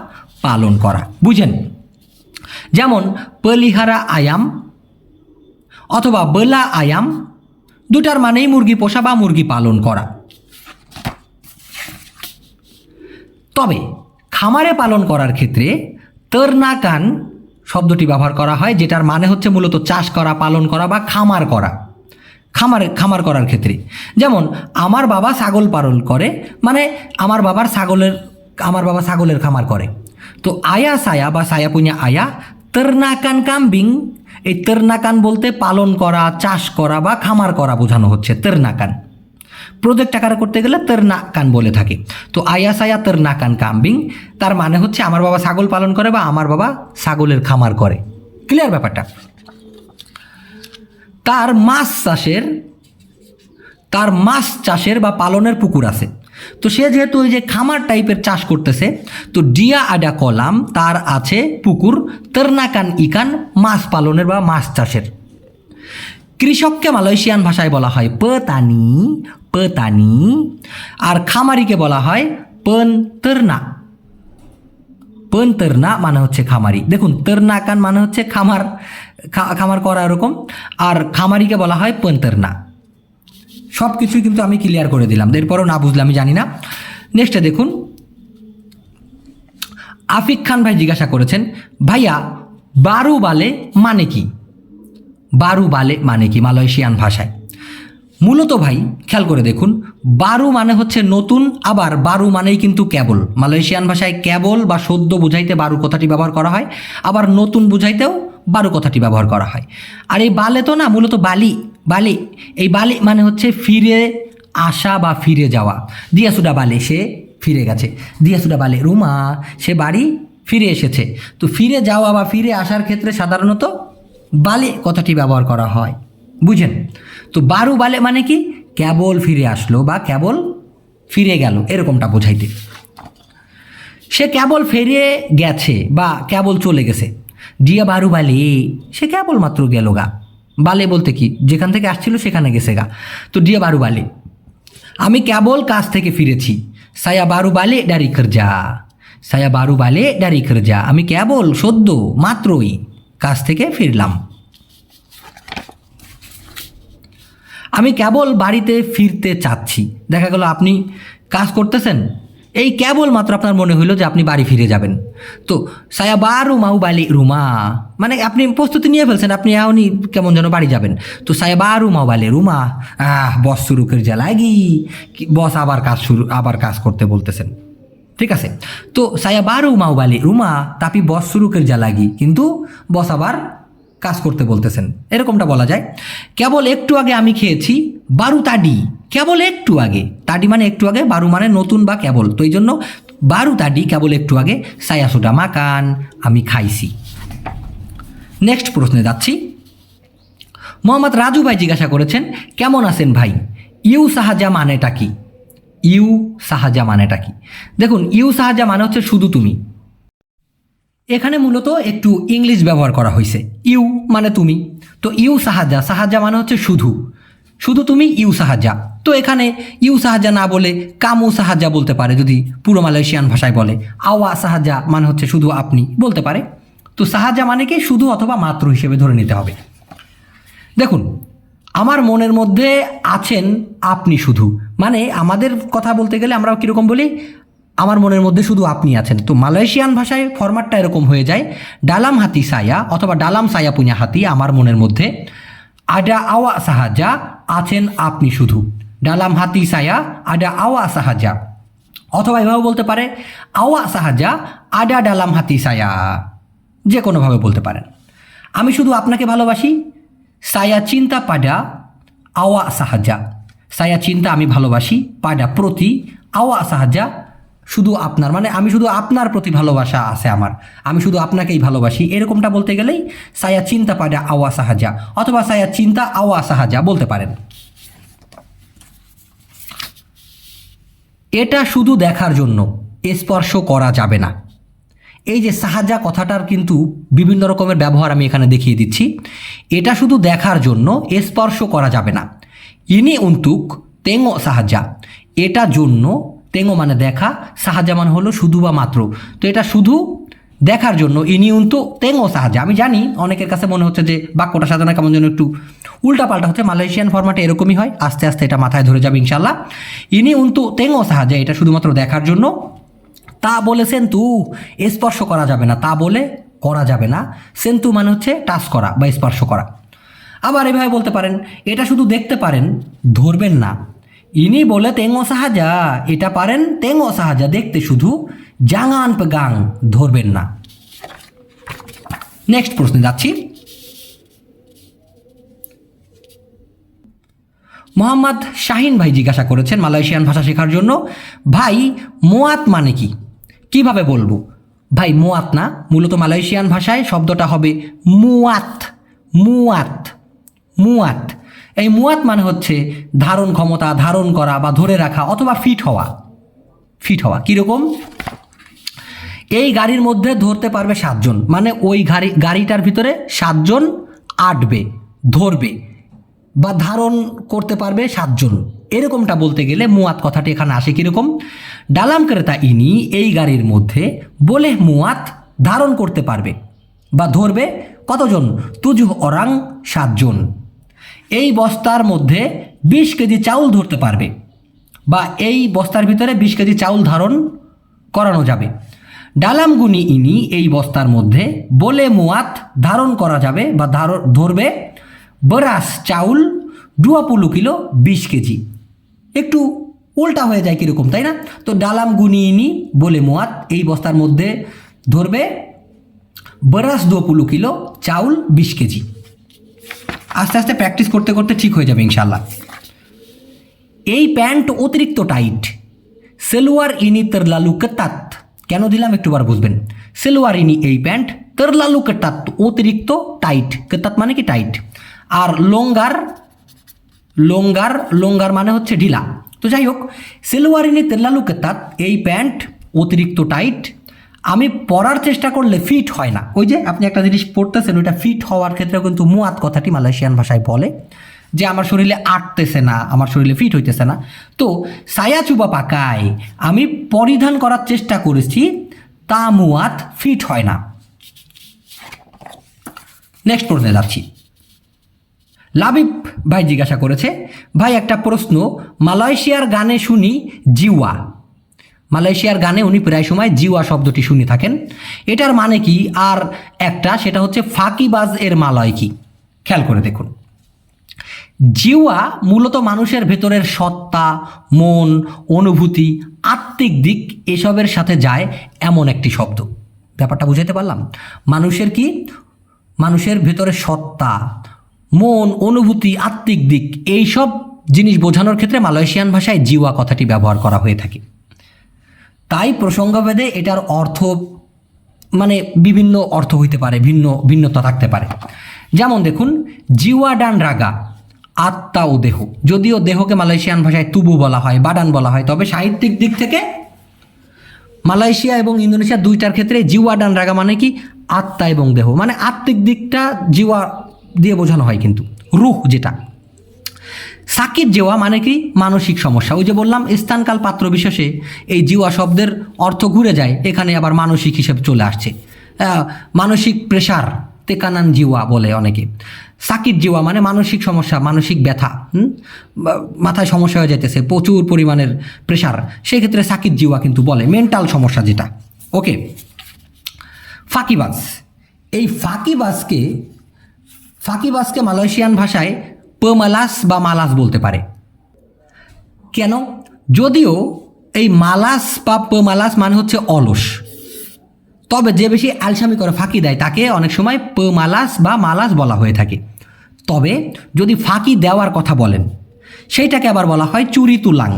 পালন করা, বুঝেন? যেমন পলিহারা আয়াম অথবা বলা আয়াম, 2টার মানেই মুরগি পোষা বা মুরগি পালন করা। তবে খামারে পালন করার ক্ষেত্রে তরনাকান শব্দটি ব্যবহার করা হয়, যেটার মানে হচ্ছে মূলত চাষ করা, পালন করা বা খামার করা। খামার করার ক্ষেত্রে, যেমন আমার বাবা ছাগল পালন করে, মানে আমার বাবা ছাগলের খামার করে। তো আয়া সায়া বা সায়া পুña আয়া তরনাকান কাম্বিং, এই তরনাকান বলতে পালন করা, চাষ করা বা খামার করা বোঝানো হচ্ছে তরনাকান। প্রজেক্ট আকারে করতে গেলে তরনাকান বলে থাকে। তো আয়া সায়া তরনাকান কাম্বিং তার মানে হচ্ছে আমার বাবা ছাগল পালন করে বা আমার বাবা ছাগলের খামার করে। ক্লিয়ার ব্যাপারটা? তার মাছ চাষের বা পালনের পুকুর আছে। তো সে যেহেতু ওই যে খামার টাইপের চাষ করতেছে, তো ডিয়া আডা কলাম তার আছে পুকুর, তরনাকান ইকান মাছ পালনের বা মাছ চাষের। কৃষককে মালয়েশিয়ান ভাষায় বলা হয় পেতানি, আর খামারিকে বলা হয় পেনতেরনা মানে হচ্ছে খামারি। দেখুন, তরনাকান মানে হচ্ছে খামার করা এরকম, আর খামারিকে বলা হয় পেনতেরনা। সব কিছুই কিন্তু আমি ক্লিয়ার করে দিলাম, এরপরও না বুঝলে আমি জানি না। নেক্সটে দেখুন, আফিক খান ভাই জিজ্ঞাসা করেছেন, ভাইয়া বারু বালে মানে কি? বারু বালে মানে কি মালয়েশিয়ান ভাষায়? মূলত ভাই খেয়াল করে দেখুন, বারু মানে হচ্ছে নতুন, আবার বারু মানেই কিন্তু কেবল। মালয়েশিয়ান ভাষায় কেবল বা সদ্য বুঝাইতে বারু কথাটি ব্যবহার করা হয়, আবার নতুন বুঝাইতেও বারু কথাটি ব্যবহার করা হয়। আর এই বালে তো না, মূলত বালি, এই বালি মানে হচ্ছে ফিরে আসা বা ফিরে যাওয়া। দিয়াসুডা বালে, সে ফিরে গেছে। দিয়াসুডা বালে রুমা, সে বাড়ি ফিরে এসেছে। তো ফিরে যাওয়া বা ফিরে আসার ক্ষেত্রে সাধারণত বালে কথাটি ব্যবহার করা হয়, বুঝেন? তো বারু বালে মানে কি? কেবল ফিরে আসলো বা কেবল ফিরে গেল এরকমটা বোঝাইতে। সে কেবল ফিরে গেছে বা কেবল চলে গেছে। ডিয়া বারু বালে, সে কেবল মাত্র গেল গা। বালে বলতে কি, যেখান থেকে আসছিল সেখানে গেছে গা। তো ডিয়া বারু বালে, আমি কেবল কাজ থেকে ফিরেছি। সায়া বারু বালে ডারি খরজা, সায়া বারু বালে ডারি খরজা, আমি কেবল সদ্য মাত্রই কাজ থেকে ফিরলাম। আমি কেবল বাড়িতে ফিরতে চাচ্ছি। দেখা গেল আপনি কাজ করতেছেন, এই কেবল মাত্র আপনার মনে হইলো যে আপনি বাড়ি ফিরে যাবেন। তো সায়া বারু মাউ বালি রুমা, মানে আপনি প্রস্তুতি নিয়ে ফেলছেন, আপনি এখনই কেমন যেন বাড়ি যাবেন। তো সায়া বারু মাউ বালি রুমা, বস শুরু করে যা লাগি, বস আবার কাজ করতে বলতেছেন। ঠিক আছে, তো সায়া বারু মাউ বালি রুমা, তাপি বস শুরু করে যা লাগি, কিন্তু বস আবার কাজ করতে বলতেছেন, এরকমটা বলা যায়। কেবল একটু আগে আমি খেয়েছি বারু তাডি, কেবল একটু আগে, তাডি মানে একটু আগে, বারু মানে নতুন বা কেবল, তো এই জন্য বারু তাডি কেবল একটু আগে সায়া সুডা মাকান, আমি খাইছি। নেক্সট প্রশ্নে যাচ্ছি। মোহাম্মদ রাজু ভাই জিজ্ঞাসা করেছেন, কেমন আছেন ভাই? ইউ সাহাজা মানেটা কি? ইউ সাহাজা মানেটা কি? দেখুন, ইউ সাহাজা মানে হচ্ছে শুধু তুমি। এখানে মূলত একটু ইংলিশ ব্যবহার করা হয়েছে। ইউ মানে তুমি, তো ইউ সাহাজা, সাহাজা মানে হচ্ছে শুধু, শুধু তুমি ইউ সাহাজা। তো এখানে ইউ সাহাজা না বলে কামু সাহাজা বলতে পারে, যদি পুরো মালয়েশিয়ান ভাষায় বলে। আওয়া সাহাজা মানে হচ্ছে শুধু আপনি বলতে পারে। তো সাহাজা মানে কি শুধু অথবা মাত্র হিসেবে ধরে নিতে হবে। দেখুন, আমার মনের মধ্যে আছেন আপনি শুধু, মানে আমাদের কথা বলতে গেলে আমরা কীরকম বলি, আমার মনের মধ্যে শুধু আপনি আছেন। তো মালয়েশিয়ান ভাষায় ফরম্যাটটা এরকম হয়ে যায়, ডালাম হাতি সায়া অথবা ডালাম সায়া পুña হাতি, আমার মনের মধ্যে। আডা আওয়া সাহাজা, আছেন আপনি শুধু। ডালাম হাতি সায়া আডা আওয়া সাহাজা, অথবা এভাবে বলতে পারে আওয়া সাহাজা আডা ডালাম হাতি সায়া, যে কোনোভাবে বলতে পারেন। আমি শুধু আপনাকে ভালোবাসি, সায়া চিন্তা পাডা আওয়া সাহাজা, সায়া চিন্তা আমি ভালোবাসি, পাডা প্রতি, আওয়া সাহাজা শুধু আপনার, মানে আমি শুধু আপনার প্রতি ভালোবাসা আছে আমার, আমি শুধু আপনাকেই ভালোবাসি, এরকমটা বলতে গেলেই সায়া চিন্তা পাডা আওয়া সাহাজা অথবা সায়া চিন্তা আওয়া সাহাজা বলতে পারেন। এটা শুধু দেখার জন্য, স্পর্শ করা যাবে না। এই যে সাহাজা কথাটার কিন্তু বিভিন্ন রকমের ব্যবহার আমি এখানে দেখিয়ে দিচ্ছি। এটা শুধু দেখার জন্য, স্পর্শ করা যাবে না। ইনি উন্তুক তেঙ্গো সাহাজা, এটা জন্য, তেঙ্গো মানে দেখা, সাহাজা মানে হলো শুধু বা মাত্র। তো এটা শুধু দেখার জন্য, ইনি উন্তু তেঙ্গো সাহাজা। আমি জানি অনেকের কাছে মনে হচ্ছে যে বাক্যটা সাজানো কেমন যেন একটু উল্টাপাল্টা হচ্ছে, মালয়েশিয়ান ফরম্যাটে এরকমই হয়, আস্তে আস্তে এটা মাথায় ধরে যাবে ইনশাল্লাহ। ইনি উন্তু তেঙ্গো সাহাজা, এটা শুধুমাত্র দেখার জন্য। তা বলে সেন্তু, স্পর্শ করা যাবে না, তা বলে করা যাবে না। সেন্তু মানে হচ্ছে টাচ করা বা স্পর্শ করা। আবার এভাবে বলতে পারেন, এটা শুধু দেখতে পারেন, ধরবেন না। ইনি বলে তেঙ্গো সাহাজা, এটা পারেন তেঙ্গো সাহাজা, দেখতে শুধু, জাঙান পেগাং, ধরবেন না। নেক্সট প্রশ্নে যাচ্ছি। মোহাম্মদ শাহিন ভাই জিজ্ঞাসা করেছেন মালয়েশিয়ান ভাষা শেখার জন্য, ভাই মোয়াত মানে কি? কিভাবে বলবো? ভাই মোয়াত না, মূলত মালয়েশিয়ান ভাষায় শব্দটা হবে মুয়াত, মুয়াত, মুয়াত। এই মুয়াত মানে হচ্ছে ধারণ ক্ষমতা, ধারণ করা বা ধরে রাখা অথবা ফিট হওয়া। ফিট হওয়া কীরকম? এই গাড়ির মধ্যে ধরতে পারবে 7 জন, মানে ওই গাড়িটার ভিতরে 7 জন আটবে, ধরবে বা ধারণ করতে পারবে 7 জন, এরকমটা বলতে গেলে মুয়াত কথাটি এখানে আসে কীরকম? ডালাম ক্রেতা ইনি, এই গাড়ির মধ্যে, বলে মুয়াত ধারণ করতে পারবে বা ধরবে কতজন? 7 orang, 7 জন। এই বস্তার মধ্যে 20 কেজি চাউল ধরতে পারবে, বা এই বস্তার ভিতরে 20 কেজি চাউল ধারণ করানো যাবে। ডালাম গুনি ইনি, এই বস্তার মধ্যে, বলে মুয়াত ধারণ করা যাবে বা ধরবে, বরাস চাউল 20 কিলো, 20 কেজি। একটু উল্টা হয়ে যায় কীরকম, তাই না? তো ডালাম গুনি ইনি, বলে মুয়াত, এই বস্তার মধ্যে ধরবে বরাস 20 কিলো, চাউল 20 কেজি। আস্তে আস্তে প্র্যাকটিস করতে করতে ঠিক হয়ে যাবে ইনশাল্লাহ। এই প্যান্ট অতিরিক্ত টাইট, সেলোয়ার ইনি তেরলালু কেতাত। কেন দিলাম একটুবার বুঝবেন। সেলোয়ার ইনি এই প্যান্ট, তেরলালু কেতাত অতিরিক্ত টাইট, কেতাত মানে কি টাইট। আর লোঙ্গার, লোঙ্গার, লোঙ্গার মানে হচ্ছে ঢিলা, তো যাই হোক, সেলোয়ারিনি তেল্লালু কেতাত, এই প্যান্ট অতিরিক্ত টাইট, আমি পরার চেষ্টা করলে ফিট হয় না। ওই যে আপনি একটা জিনিস পরতেছেন, ওইটা ফিট হওয়ার ক্ষেত্রে কিন্তু মুয়াত কথাটি মালয়েশিয়ান ভাষায় বলে যে আমার শরীরে আটতেছে না, আমার শরীরে ফিট হইতেছে না। তো সায়া চুবা পাকায়, আমি পরিধান করার চেষ্টা করেছি, তা মুয়াত ফিট হয় না। নেক্সট প্রশ্নে যাচ্ছি। লাবিব ভাই জিজ্ঞাসা করেছে, ভাই একটা প্রশ্ন, মালয়েশিয়ার গানে শুনি জিওয়া, মালয়েশিয়ার গানে উনি প্রায় সময় জিওয়া শব্দটি শুনে থাকেন, এটার মানে কি? আর একটা সেটা হচ্ছে ফাঁকিবাজ এর মালয় কি? খেয়াল করে দেখুন। জিওয়া মূলত মানুষের ভেতরের সত্তা, মন, অনুভূতি, আত্মিক দিক এসবের সাথে যায় এমন একটি শব্দ। ব্যাপারটা বুঝাতে পারলাম? মানুষের কি, মানুষের ভেতরের সত্তা, মন, অনুভূতি, আত্মিক দিক, এইসব জিনিস বোঝানোর ক্ষেত্রে মালয়েশিয়ান ভাষায় জিওয়া কথাটি ব্যবহার করা হয়ে থাকে। তাই প্রসঙ্গভেদে এটার অর্থ মানে বিভিন্ন অর্থ হইতে পারে, ভিন্নতা থাকতে পারে। যেমন দেখুন, জিওয়া ডান রাগা, আত্মা ও দেহ। যদিও দেহকে মালয়েশিয়ান ভাষায় তুবু বলা হয়, বাডান বলা হয়, তবে সাহিত্যিক দিক থেকে মালয়েশিয়া এবং ইন্দোনেশিয়া দুইটার ক্ষেত্রে জিওয়া ডান রাগা মানে কি? আত্মা এবং দেহ, মানে আত্মিক দিকটা জিওয়া দিয়ে বোঝানো হয়, কিন্তু রুহ যেটা। সাকিত জিওয়া মানে কি? মানসিক সমস্যা। ওই যে বললাম স্থানকাল পাত্র বিশেষে এই জিওয়া শব্দের অর্থ ঘুরে যায়, এখানে আবার মানসিক হিসেবে চলে আসছে। মানসিক প্রেশার, তেকানান জিওয়া বলে অনেকে। সাকিত জিওয়া মানে মানসিক সমস্যা, মানসিক ব্যথা, মাথায় সমস্যা হয়ে যাইতেছে, প্রচুর পরিমাণের প্রেশার, সেক্ষেত্রে সাকিত জিওয়া কিন্তু বলে, মেন্টাল সমস্যা যেটা। ওকে, ফাঁকিবাজ, এই ফাঁকিবাজকে মালয়েশিয়ান ভাষায় পেমালাস বা মালাস বলতে পারে। কেন? যদিও এই মালাস বা পেমালাস মানে হচ্ছে অলস, তবে যে বেশি আলসামি করে ফাঁকি দেয় তাকে অনেক সময় পেমালাস বা মালাস বলা হয়ে থাকে। তবে যদি ফাঁকি দেওয়ার কথা বলেন, সেইটাকে আবার বলা হয় চুরি তুলাং।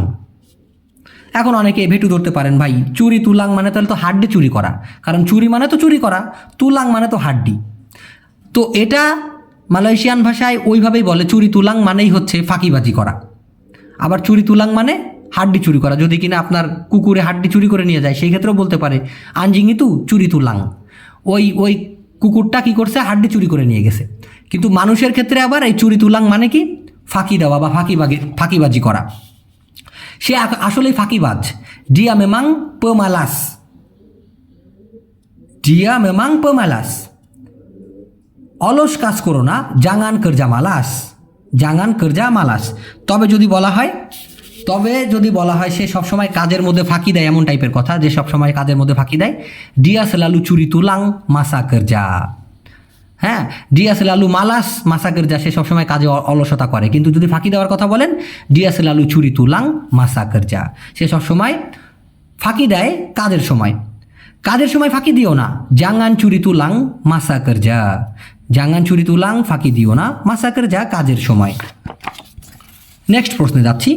এখন অনেকে ভেটু ধরতে পারেন, ভাই চুরি তুলাং মানে তাহলে তো হাড্ডি চুরি করা, কারণ চুরি মানে তো চুরি করা, তুলাং মানে তো হাড্ডি। তো এটা মালয়েশিয়ান ভাষায় ওইভাবেই বলে, চুরি তুলাং মানেই হচ্ছে ফাঁকিবাজি করা। আবার চুরি তুলাং মানে হাড্ডি চুরি করা, যদি কিনা আপনার কুকুরে হাড্ডি চুরি করে নিয়ে যায় সেই ক্ষেত্রেও বলতে পারে আঞ্জিঙি তু চুরি তুলাং, ওই কুকুরটা কি করছে? হাড্ডি চুরি করে নিয়ে গেছে। কিন্তু মানুষের ক্ষেত্রে আবার এই চুরি তুলাং মানে কি? ফাঁকি দেওয়া বা ফাঁকিবাজি করা। সে আসলেই ফাঁকিবাজ। ডিয়া মেমাং পেমালাস, ডিয়া মেমাং পেমালাস, অলস কাজ করো না, জাঙ্গান করজা মালাস, জাঙ্গান করজা মালাস। তবে যদি বলা হয় সে সবসময় কাজের মধ্যে ফাঁকি দেয়, এমন টাইপের কথা, যে সবসময় কাজের মধ্যে ফাঁকি দেয়, ডিয়া সেলালু চুরি তুলাং মাসা করজা। হ্যাঁ, ডিয়া সেলালু মালাস মাসা করজা, সে সবসময় কাজে অলসতা করে। কিন্তু যদি ফাঁকি দেওয়ার কথা বলেন, ডিয়া সেলালু চুরি তুলাং মাসা করজা, সে সবসময় ফাঁকি দেয় কাজের সময়। কাজের সময় ফাঁকি দিও না, জাঙ্গান চুরি তুলাং মাসা করজা, জাঙ্গান চুরি তুলাং ফাঁকি দিও না, মাসা করজা কাজের সময়। নেক্সট প্রশ্নে যাচ্ছি।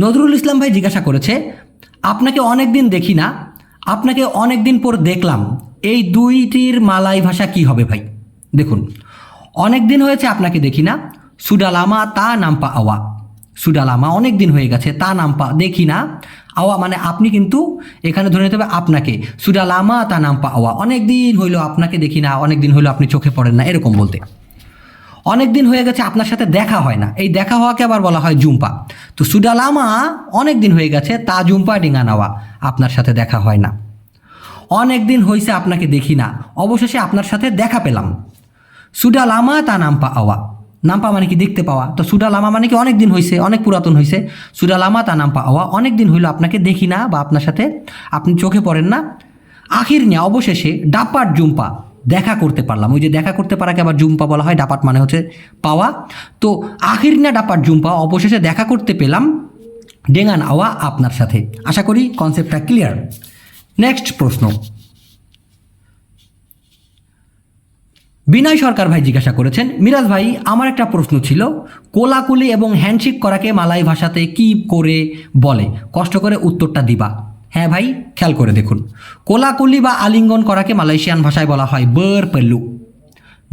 নজরুল ইসলাম ভাই জিজ্ঞাসা করেছে, আপনাকে অনেক দিন দেখি না, আপনাকে অনেক দিন পর দেখলাম, এই দুইটির মালয় ভাষা কি হবে ভাই? দেখুন, অনেক দিন হয়েছে আপনাকে দেখি না, সুডালামা তা নাম্পা আওয়া, সুডালামা অনেক দিন হয়ে গেছে, তা নাম্পা দেখি না, আওয়া মানে আপনি, কিন্তু এখানে ধরে নিতে হবে আপনাকে। সুডালামা তা নাম্পা আওয়া, অনেক দিন হইলো আপনাকে দেখি না, অনেক দিন হইলো আপনি চোখে পড়েন না, এরকম বলতে। অনেক দিন হয়ে গেছে আপনার সাথে দেখা হয় না, এই দেখা হওয়াকে আবার বলা হয় জুম্পা। তো সুডালামা অনেক দিন হয়ে গেছে, তা জুম্পা ডিঙা নেওয়া, আপনার সাথে দেখা হয় না। অনেক দিন হয়েছে আপনাকে দেখি না, অবশেষে আপনার সাথে দেখা পেলাম, সুডালামা তা নাম্পা আওয়া, নাম্পা মানে কি? দেখতে পাওয়া। তো সুডালামা মানে কি? অনেক দিন হয়েছে, অনেক পুরাতন হয়েছে। সুডালামা তা নাম্পা আওয়া, অনেক দিন হইলো আপনাকে দেখি না বা আপনার সাথে আপনি চোখে পড়েন না। আখির নিয়া অবশেষে, ডাপাট জুম্পা দেখা করতে পারলাম। ওই যে দেখা করতে পারাকে আবার জুম্পা বলা হয়, ডাপাট মানে হচ্ছে পাওয়া। তো আখির না ডাপাট জুম্পা, অবশেষে দেখা করতে পেলাম, ডেঙ্গান আওয়া আপনার সাথে। আশা করি কনসেপ্টটা ক্লিয়ার। নেক্সট প্রশ্ন, বিনয় সরকার ভাই জিজ্ঞাসা করেছেন, মিরাজ ভাই আমার একটা প্রশ্ন ছিল, কোলাকুলি এবং হ্যান্ডশেক করাকে মালয় ভাষাতে কি করে বলে? কষ্ট করে উত্তরটা দিবা। হ্যাঁ ভাই, খেয়াল করে দেখুন, কোলাকুলি বা আলিঙ্গন করাকে মালয়েশিয়ান ভাষায় বলা হয় ber peluk,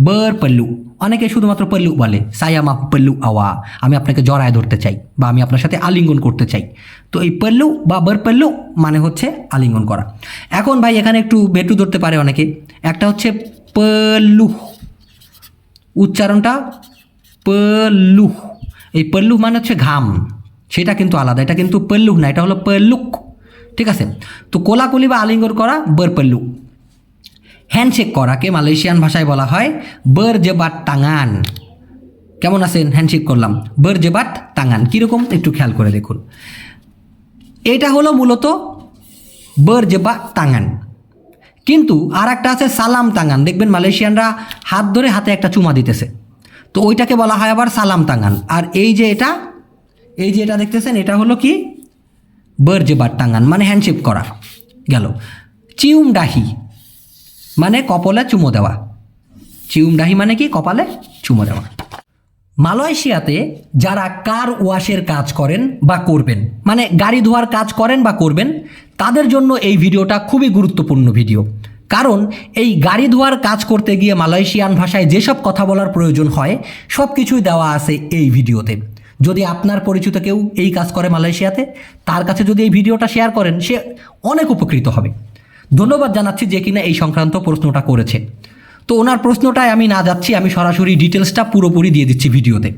berperlu অনেকে শুধুমাত্র পল্লু বলে saya mau perlu awa আমি আপনাকে জড়ায় ধরতে চাই বা আমি আপনার সাথে আলিঙ্গন করতে চাই তো এই পল্লু বা berperlu মানে হচ্ছে আলিঙ্গন করা এখন ভাই এখানে একটু বেটু ধরতে পারে অনেকে একটা হচ্ছে peluh উচ্চারণটা peluh এই peluh মানে হচ্ছে ঘাম সেটা কিন্তু আলাদা এটা কিন্তু peluh না এটা হলো peluk ঠিক আছে তো কোলাকুলি বা আলিঙ্গন করা berperlu হ্যান্ডশেক করাকে মালয়েশিয়ান ভাষায় বলা হয় berjebat tangan কেমন আছেন হ্যান্ডশেক করলাম berjebat tangan কীরকম একটু খেয়াল করে দেখুন এটা হলো মূলত berjebat tangan কিন্তু আর একটা আছে সালাম তাঙ্গান দেখবেন মালয়েশিয়ানরা হাত ধরে হাতে একটা চুমা দিতেছে তো ওইটাকে বলা হয় আবার সালাম তাঙ্গান আর এই যে এটা দেখতেছেন এটা হলো কি berjebat tangan মানে হ্যান্ডশেক করা গেল চিউম ডাহি মানে কপালে চুমো দেওয়া চিউম ডাহি মানে কি কপালে চুমো দেওয়া মালয়েশিয়াতে যারা কার ওয়াশের কাজ করেন বা করবেন মানে গাড়ি ধোয়ার কাজ করেন বা করবেন তাদের জন্য এই ভিডিওটা খুবই গুরুত্বপূর্ণ ভিডিও কারণ এই গাড়ি ধোয়ার কাজ করতে গিয়ে মালয়েশিয়ান ভাষায় যেসব কথা বলার প্রয়োজন হয় সব কিছুই দেওয়া আছে এই ভিডিওতে যদি আপনার পরিচিত কেউ এই কাজ করে মালয়েশিয়াতে তার কাছে যদি এই ভিডিওটা শেয়ার করেন সে অনেক উপকৃত হবে ধন্যবাদ জানাচ্ছি যে কিনা এই সংক্রান্ত প্রশ্নটা করেছে তো ওনার প্রশ্নটায় আমি না যাচ্ছি আমি সরাসরি ডিটেলসটা পুরোপুরি দিয়ে দিচ্ছি ভিডিওতে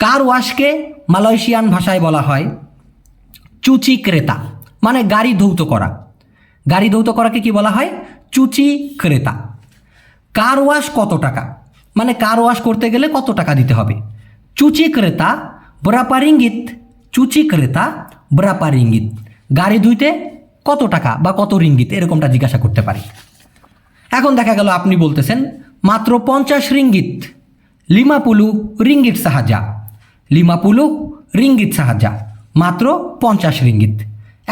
কার ওয়াশকে মালয়েশিয়ান ভাষায় বলা হয় চুচি ক্রেতা মানে গাড়ি ধৌত করাকে কি বলা হয় চুচি ক্রেতা কার ওয়াশ কত টাকা মানে কার ওয়াশ করতে গেলে কত টাকা দিতে হবে চুচি ক্রেতা berapa ringgit চুচি ক্রেতা berapa ringgit গাড়ি ধুইতে কত টাকা বা কত রিঙ্গিত এরকমটা জিজ্ঞাসা করতে পারি এখন দেখা গেল আপনি বলতেছেন মাত্র 50 রিঙ্গিত 50 রিঙ্গিত সাহায্য 50 রিঙ্গিত সাহায্য মাত্র 50 রিঙ্গিত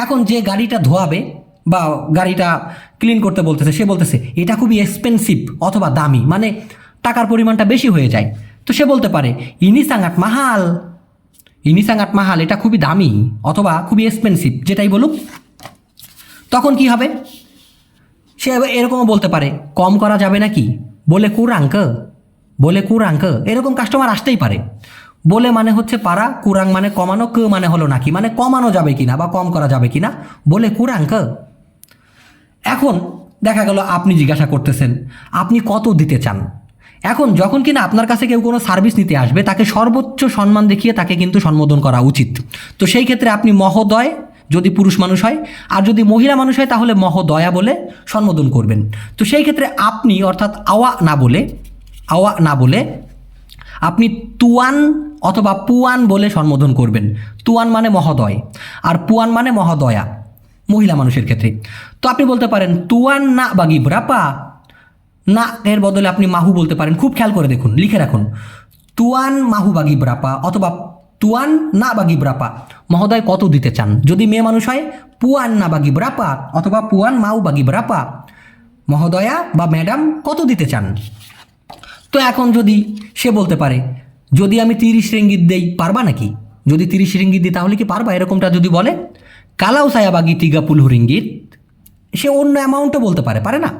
এখন যে গাড়িটা ধোয়াবে বা গাড়িটা ক্লিন করতে বলতেছে সে বলতেছে এটা খুবই এক্সপেন্সিভ অথবা দামি মানে টাকার পরিমাণটা বেশি হয়ে যায় তো সে বলতে পারে ইনি সাঙ্গাত মাহাল এটা খুবই দামি অথবা খুবই এক্সপেন্সিভ যেটাই বলুক তখন কি হবে সে এরকমও বলতে পারে কম করা যাবে নাকি বলে কুরাঙ্ক এরকম কাস্টমার আসতেই পারে বলে মানে হচ্ছে পারা কুরাং মানে কমানো ক মানে হলো নাকি মানে কমানো যাবে কিনা বা কম করা যাবে কিনা বলে কুরাঙ্ক এখন দেখা গেল আপনি জিজ্ঞাসা করতেছেন আপনি কত দিতে চান এখন যখন কিনা আপনার কাছে কেউ কোনো সার্ভিস নিতে আসবে তাকে সর্বোচ্চ সম্মান দেখিয়ে তাকে কিন্তু সম্বোধন করা উচিত তো সেই ক্ষেত্রে আপনি মহোদয় যদি পুরুষ মানুষ হয় আর যদি মহিলা মানুষ হয় তাহলে মহোদয়া বলে সম্বোধন করবেন তো সেই ক্ষেত্রে আপনি অর্থাৎ আওয়া না বলে আপনি তুয়ান অথবা পুয়ান বলে সম্বোধন করবেন তুয়ান মানে মহোদয় আর পুয়ান মানে মহোদয়া মহিলা মানুষের ক্ষেত্রে তো আপনি বলতে পারেন তুয়ান না বাগি ব্রাপা না এর বদলে আপনি মাহু বলতে পারেন খুব খেয়াল করে দেখুন লিখে রাখুন তুয়ান মাহু বাগি ব্রাপা অথবা তুয়ান না বাগি ব্রাপা মহোদয় কত দিতে চান যদি মেয়ে মানুষ হয় পুয়ান না বাগি ব্রাপা অথবা পুয়ান মাউ বাগি ব্রাপা মহোদয়া বা ম্যাডাম কত দিতে চান তো এখন যদি সে বলতে পারে যদি আমি 30 রিঙ্গিত দেই পারবা নাকি যদি 30 রিঙ্গিত দিই তাহলে কি পারবা এরকমটা যদি বলে কালাউ সায়াবাগি 30 রিঙ্গিত সে অন্য অ্যামাউন্টও বলতে পারে না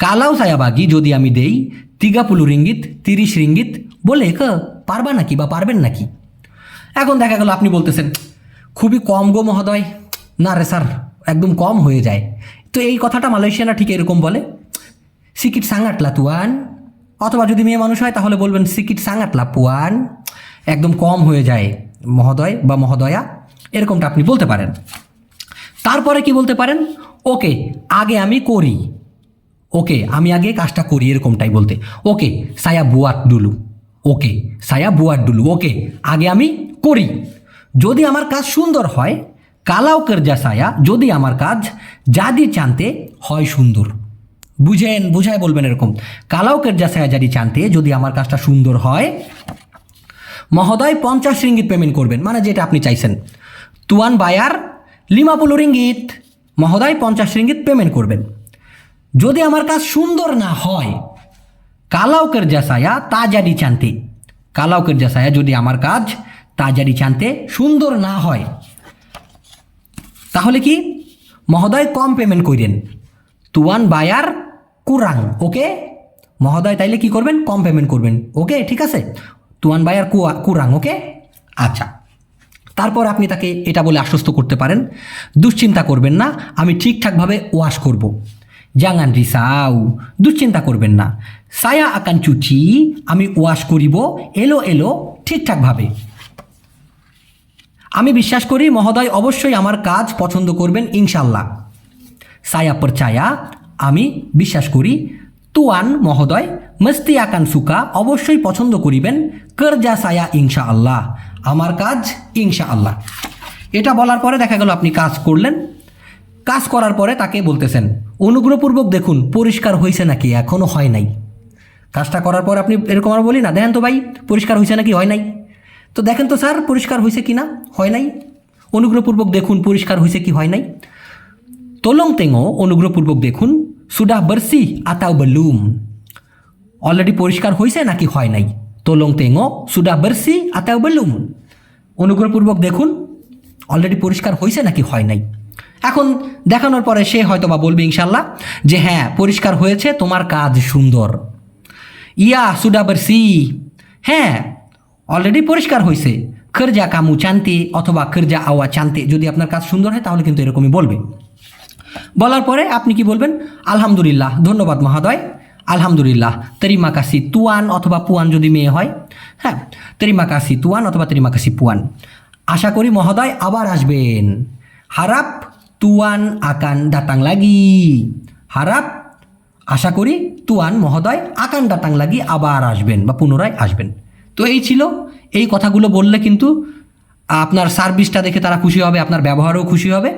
কালাউ সায়াবাগি যদি আমি দেই 30 রিঙ্গিত 30 রিঙ্গিত বলে পারবা নাকি বা পারবেন নাকি এখন দেখা গেল আপনি বলতেছেন খুবই কম গো মহোদয় না রে স্যার একদম কম হয়ে যায় তো এই কথাটা মালয়েশিয়ানরা ঠিক এরকম বলে সিকিট সাঙ্গাটলা তুয়ান অথবা যদি মেয়ে মানুষ হয় তাহলে বলবেন সিকিট সাঙ্গাটলা পুয়ান একদম কম হয়ে যায় মহোদয় বা মহোদয়া এরকমটা আপনি বলতে পারেন তারপরে কি বলতে পারেন ওকে আগে আমি করি ওকে আমি আগে কাজটা করি এরকমটাই বলতে ওকে সায়া বুয়াট ডুলু ওকে আগে আমি করি যদি আমার কাজ সুন্দর হয় কালাও কেরজা সায়া যদি আমার কাজ জাদি চানতে হয় সুন্দর বুঝায় বলবেন এরকম কালাও কেরজা সায়া জাদি চানতে যদি আমার কাজটা সুন্দর হয় মহোদয় 50 রিঙ্গিত পেমেন্ট করবেন মানে যেটা আপনি চাইছেন তুয়ান বায়ার 50 রিঙ্গিত মহোদয় 50 রিঙ্গিত পেমেন্ট করবেন যদি আমার কাজ সুন্দর না হয় কালাও কেরজা সায়া তা জাদি চানতে কালাও কেরজা সায়া যদি আমার কাজ তা জাদি চানতে সুন্দর না হয় তাহলে কি মহোদয় কম পেমেন্ট করেন তুয়ান বায়ার কুরাং ওকে মহোদয় তাইলে কি করবেন, কম পেমেন্ট করবেন। ওকে, ঠিক আছে, তুয়ান বায়ার কুরাং। ওকে, আচ্ছা। তারপর আপনি তাকে এটা বলে আশ্বস্ত করতে পারেন, দুশ্চিন্তা করবেন না, আমি ঠিকঠাকভাবে ওয়াশ করব। জাঙ্গান রিসাউ, দুশ্চিন্তা করবেন না, সায়া আকান চুচি, আমি ওয়াশ করিব এলো এলো ঠিকঠাকভাবে। আমি বিশ্বাস করি মহোদয় অবশ্যই আমার কাজ পছন্দ করবেন ইনশাল্লাহ। সায়া পরচায়া, আমি বিশ্বাস করি, তুয়ান মহোদয় মস্তি আকান সুকা, অবশ্যই পছন্দ করিবেন, করজা সায়া ইনশাআল্লাহ, আমার কাজ ইনশাআল্লাহ। এটা বলার পরে দেখা গেল আপনি কাজ করলেন। কাজ করার পরে তাকে বলতেছেন, অনুগ্রহপূর্বক দেখুন পরিষ্কার হয়েছে নাকি, এখনও হয় নাই। কাজটা করার পর আপনি এরকম আর বলি না, দেখেন তো ভাই পরিষ্কার হয়েছে নাকি, হয় নাই, তো দেখেন তো স্যার পরিষ্কার হয়েছে কি না, হয় নাই, অনুগ্রহপূর্বক দেখুন পরিষ্কার হয়েছে কি হয় নাই। তোলং তেঙো, অনুগ্রহপূর্বক দেখুন, সুডা বার্সি আতাও বেলুম, অলরেডি পরিষ্কার হয়েছে নাকি হয় নাই। তোলং তেঙো সুডা বার্সি আতাও বেলুম, অনুগ্রহপূর্বক দেখুন অলরেডি পরিষ্কার হয়েছে নাকি হয় নাই। এখন দেখানোর পরে সে হয়তো বা বলবে ইনশাল্লাহ যে হ্যাঁ পরিষ্কার হয়েছে, তোমার কাজ সুন্দর। ইয়া সুডা বার্সি, হ্যাঁ অলরেডি পরিষ্কার হয়েছে। খরজা কামু চানতে অথবা খরজা আওয়া চানতে, যদি আপনার কাজ সুন্দর হয় তাহলে কিন্তু এরকমই বলবে। বলার পরে আপনি কি বলবেন, আলহামদুলিল্লাহ, ধন্যবাদ মহোদয়, আলহামদুলিল্লাহ, তেরিমা কাসি তুয়ান অথবা পুয়ান যদি মেয়ে হয়, হ্যাঁ তেরিমা কাসি তুয়ান অথবা তেরিমা কাসি পুয়ান, আশা করি মহোদয় আবার আসবেন। হারাপ তুয়ান আকান দাতাং লাগি, হারাপ আশা করি তুয়ান মহোদয় আকান দাতাং লাগি, আবার আসবেন বা পুনরায় আসবেন। তো এই ছিল, এই কথাগুলো বললে কিন্তু আপনার সার্ভিসটা দেখে তারা খুশি হবে, আপনার ব্যবহারেও খুশি হবে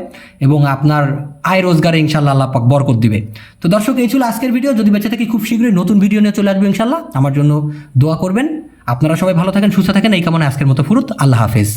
এবং আপনার আয় রোজগারে ইনশাল্লাহ আল্লাহ পাক বরকত দিবে। তো দর্শক এই ছিল আজকের ভিডিও। যদি বেঁচে থাকি খুব শীঘ্রই নতুন ভিডিও নিয়ে চলে আসবে ইনশাল্লাহ। আমার জন্য দোয়া করবেন। আপনারা সবাই ভালো থাকেন, সুস্থ থাকেন, এই কামনায় আজকের মতো ফুরুত। আল্লাহ হাফেজ।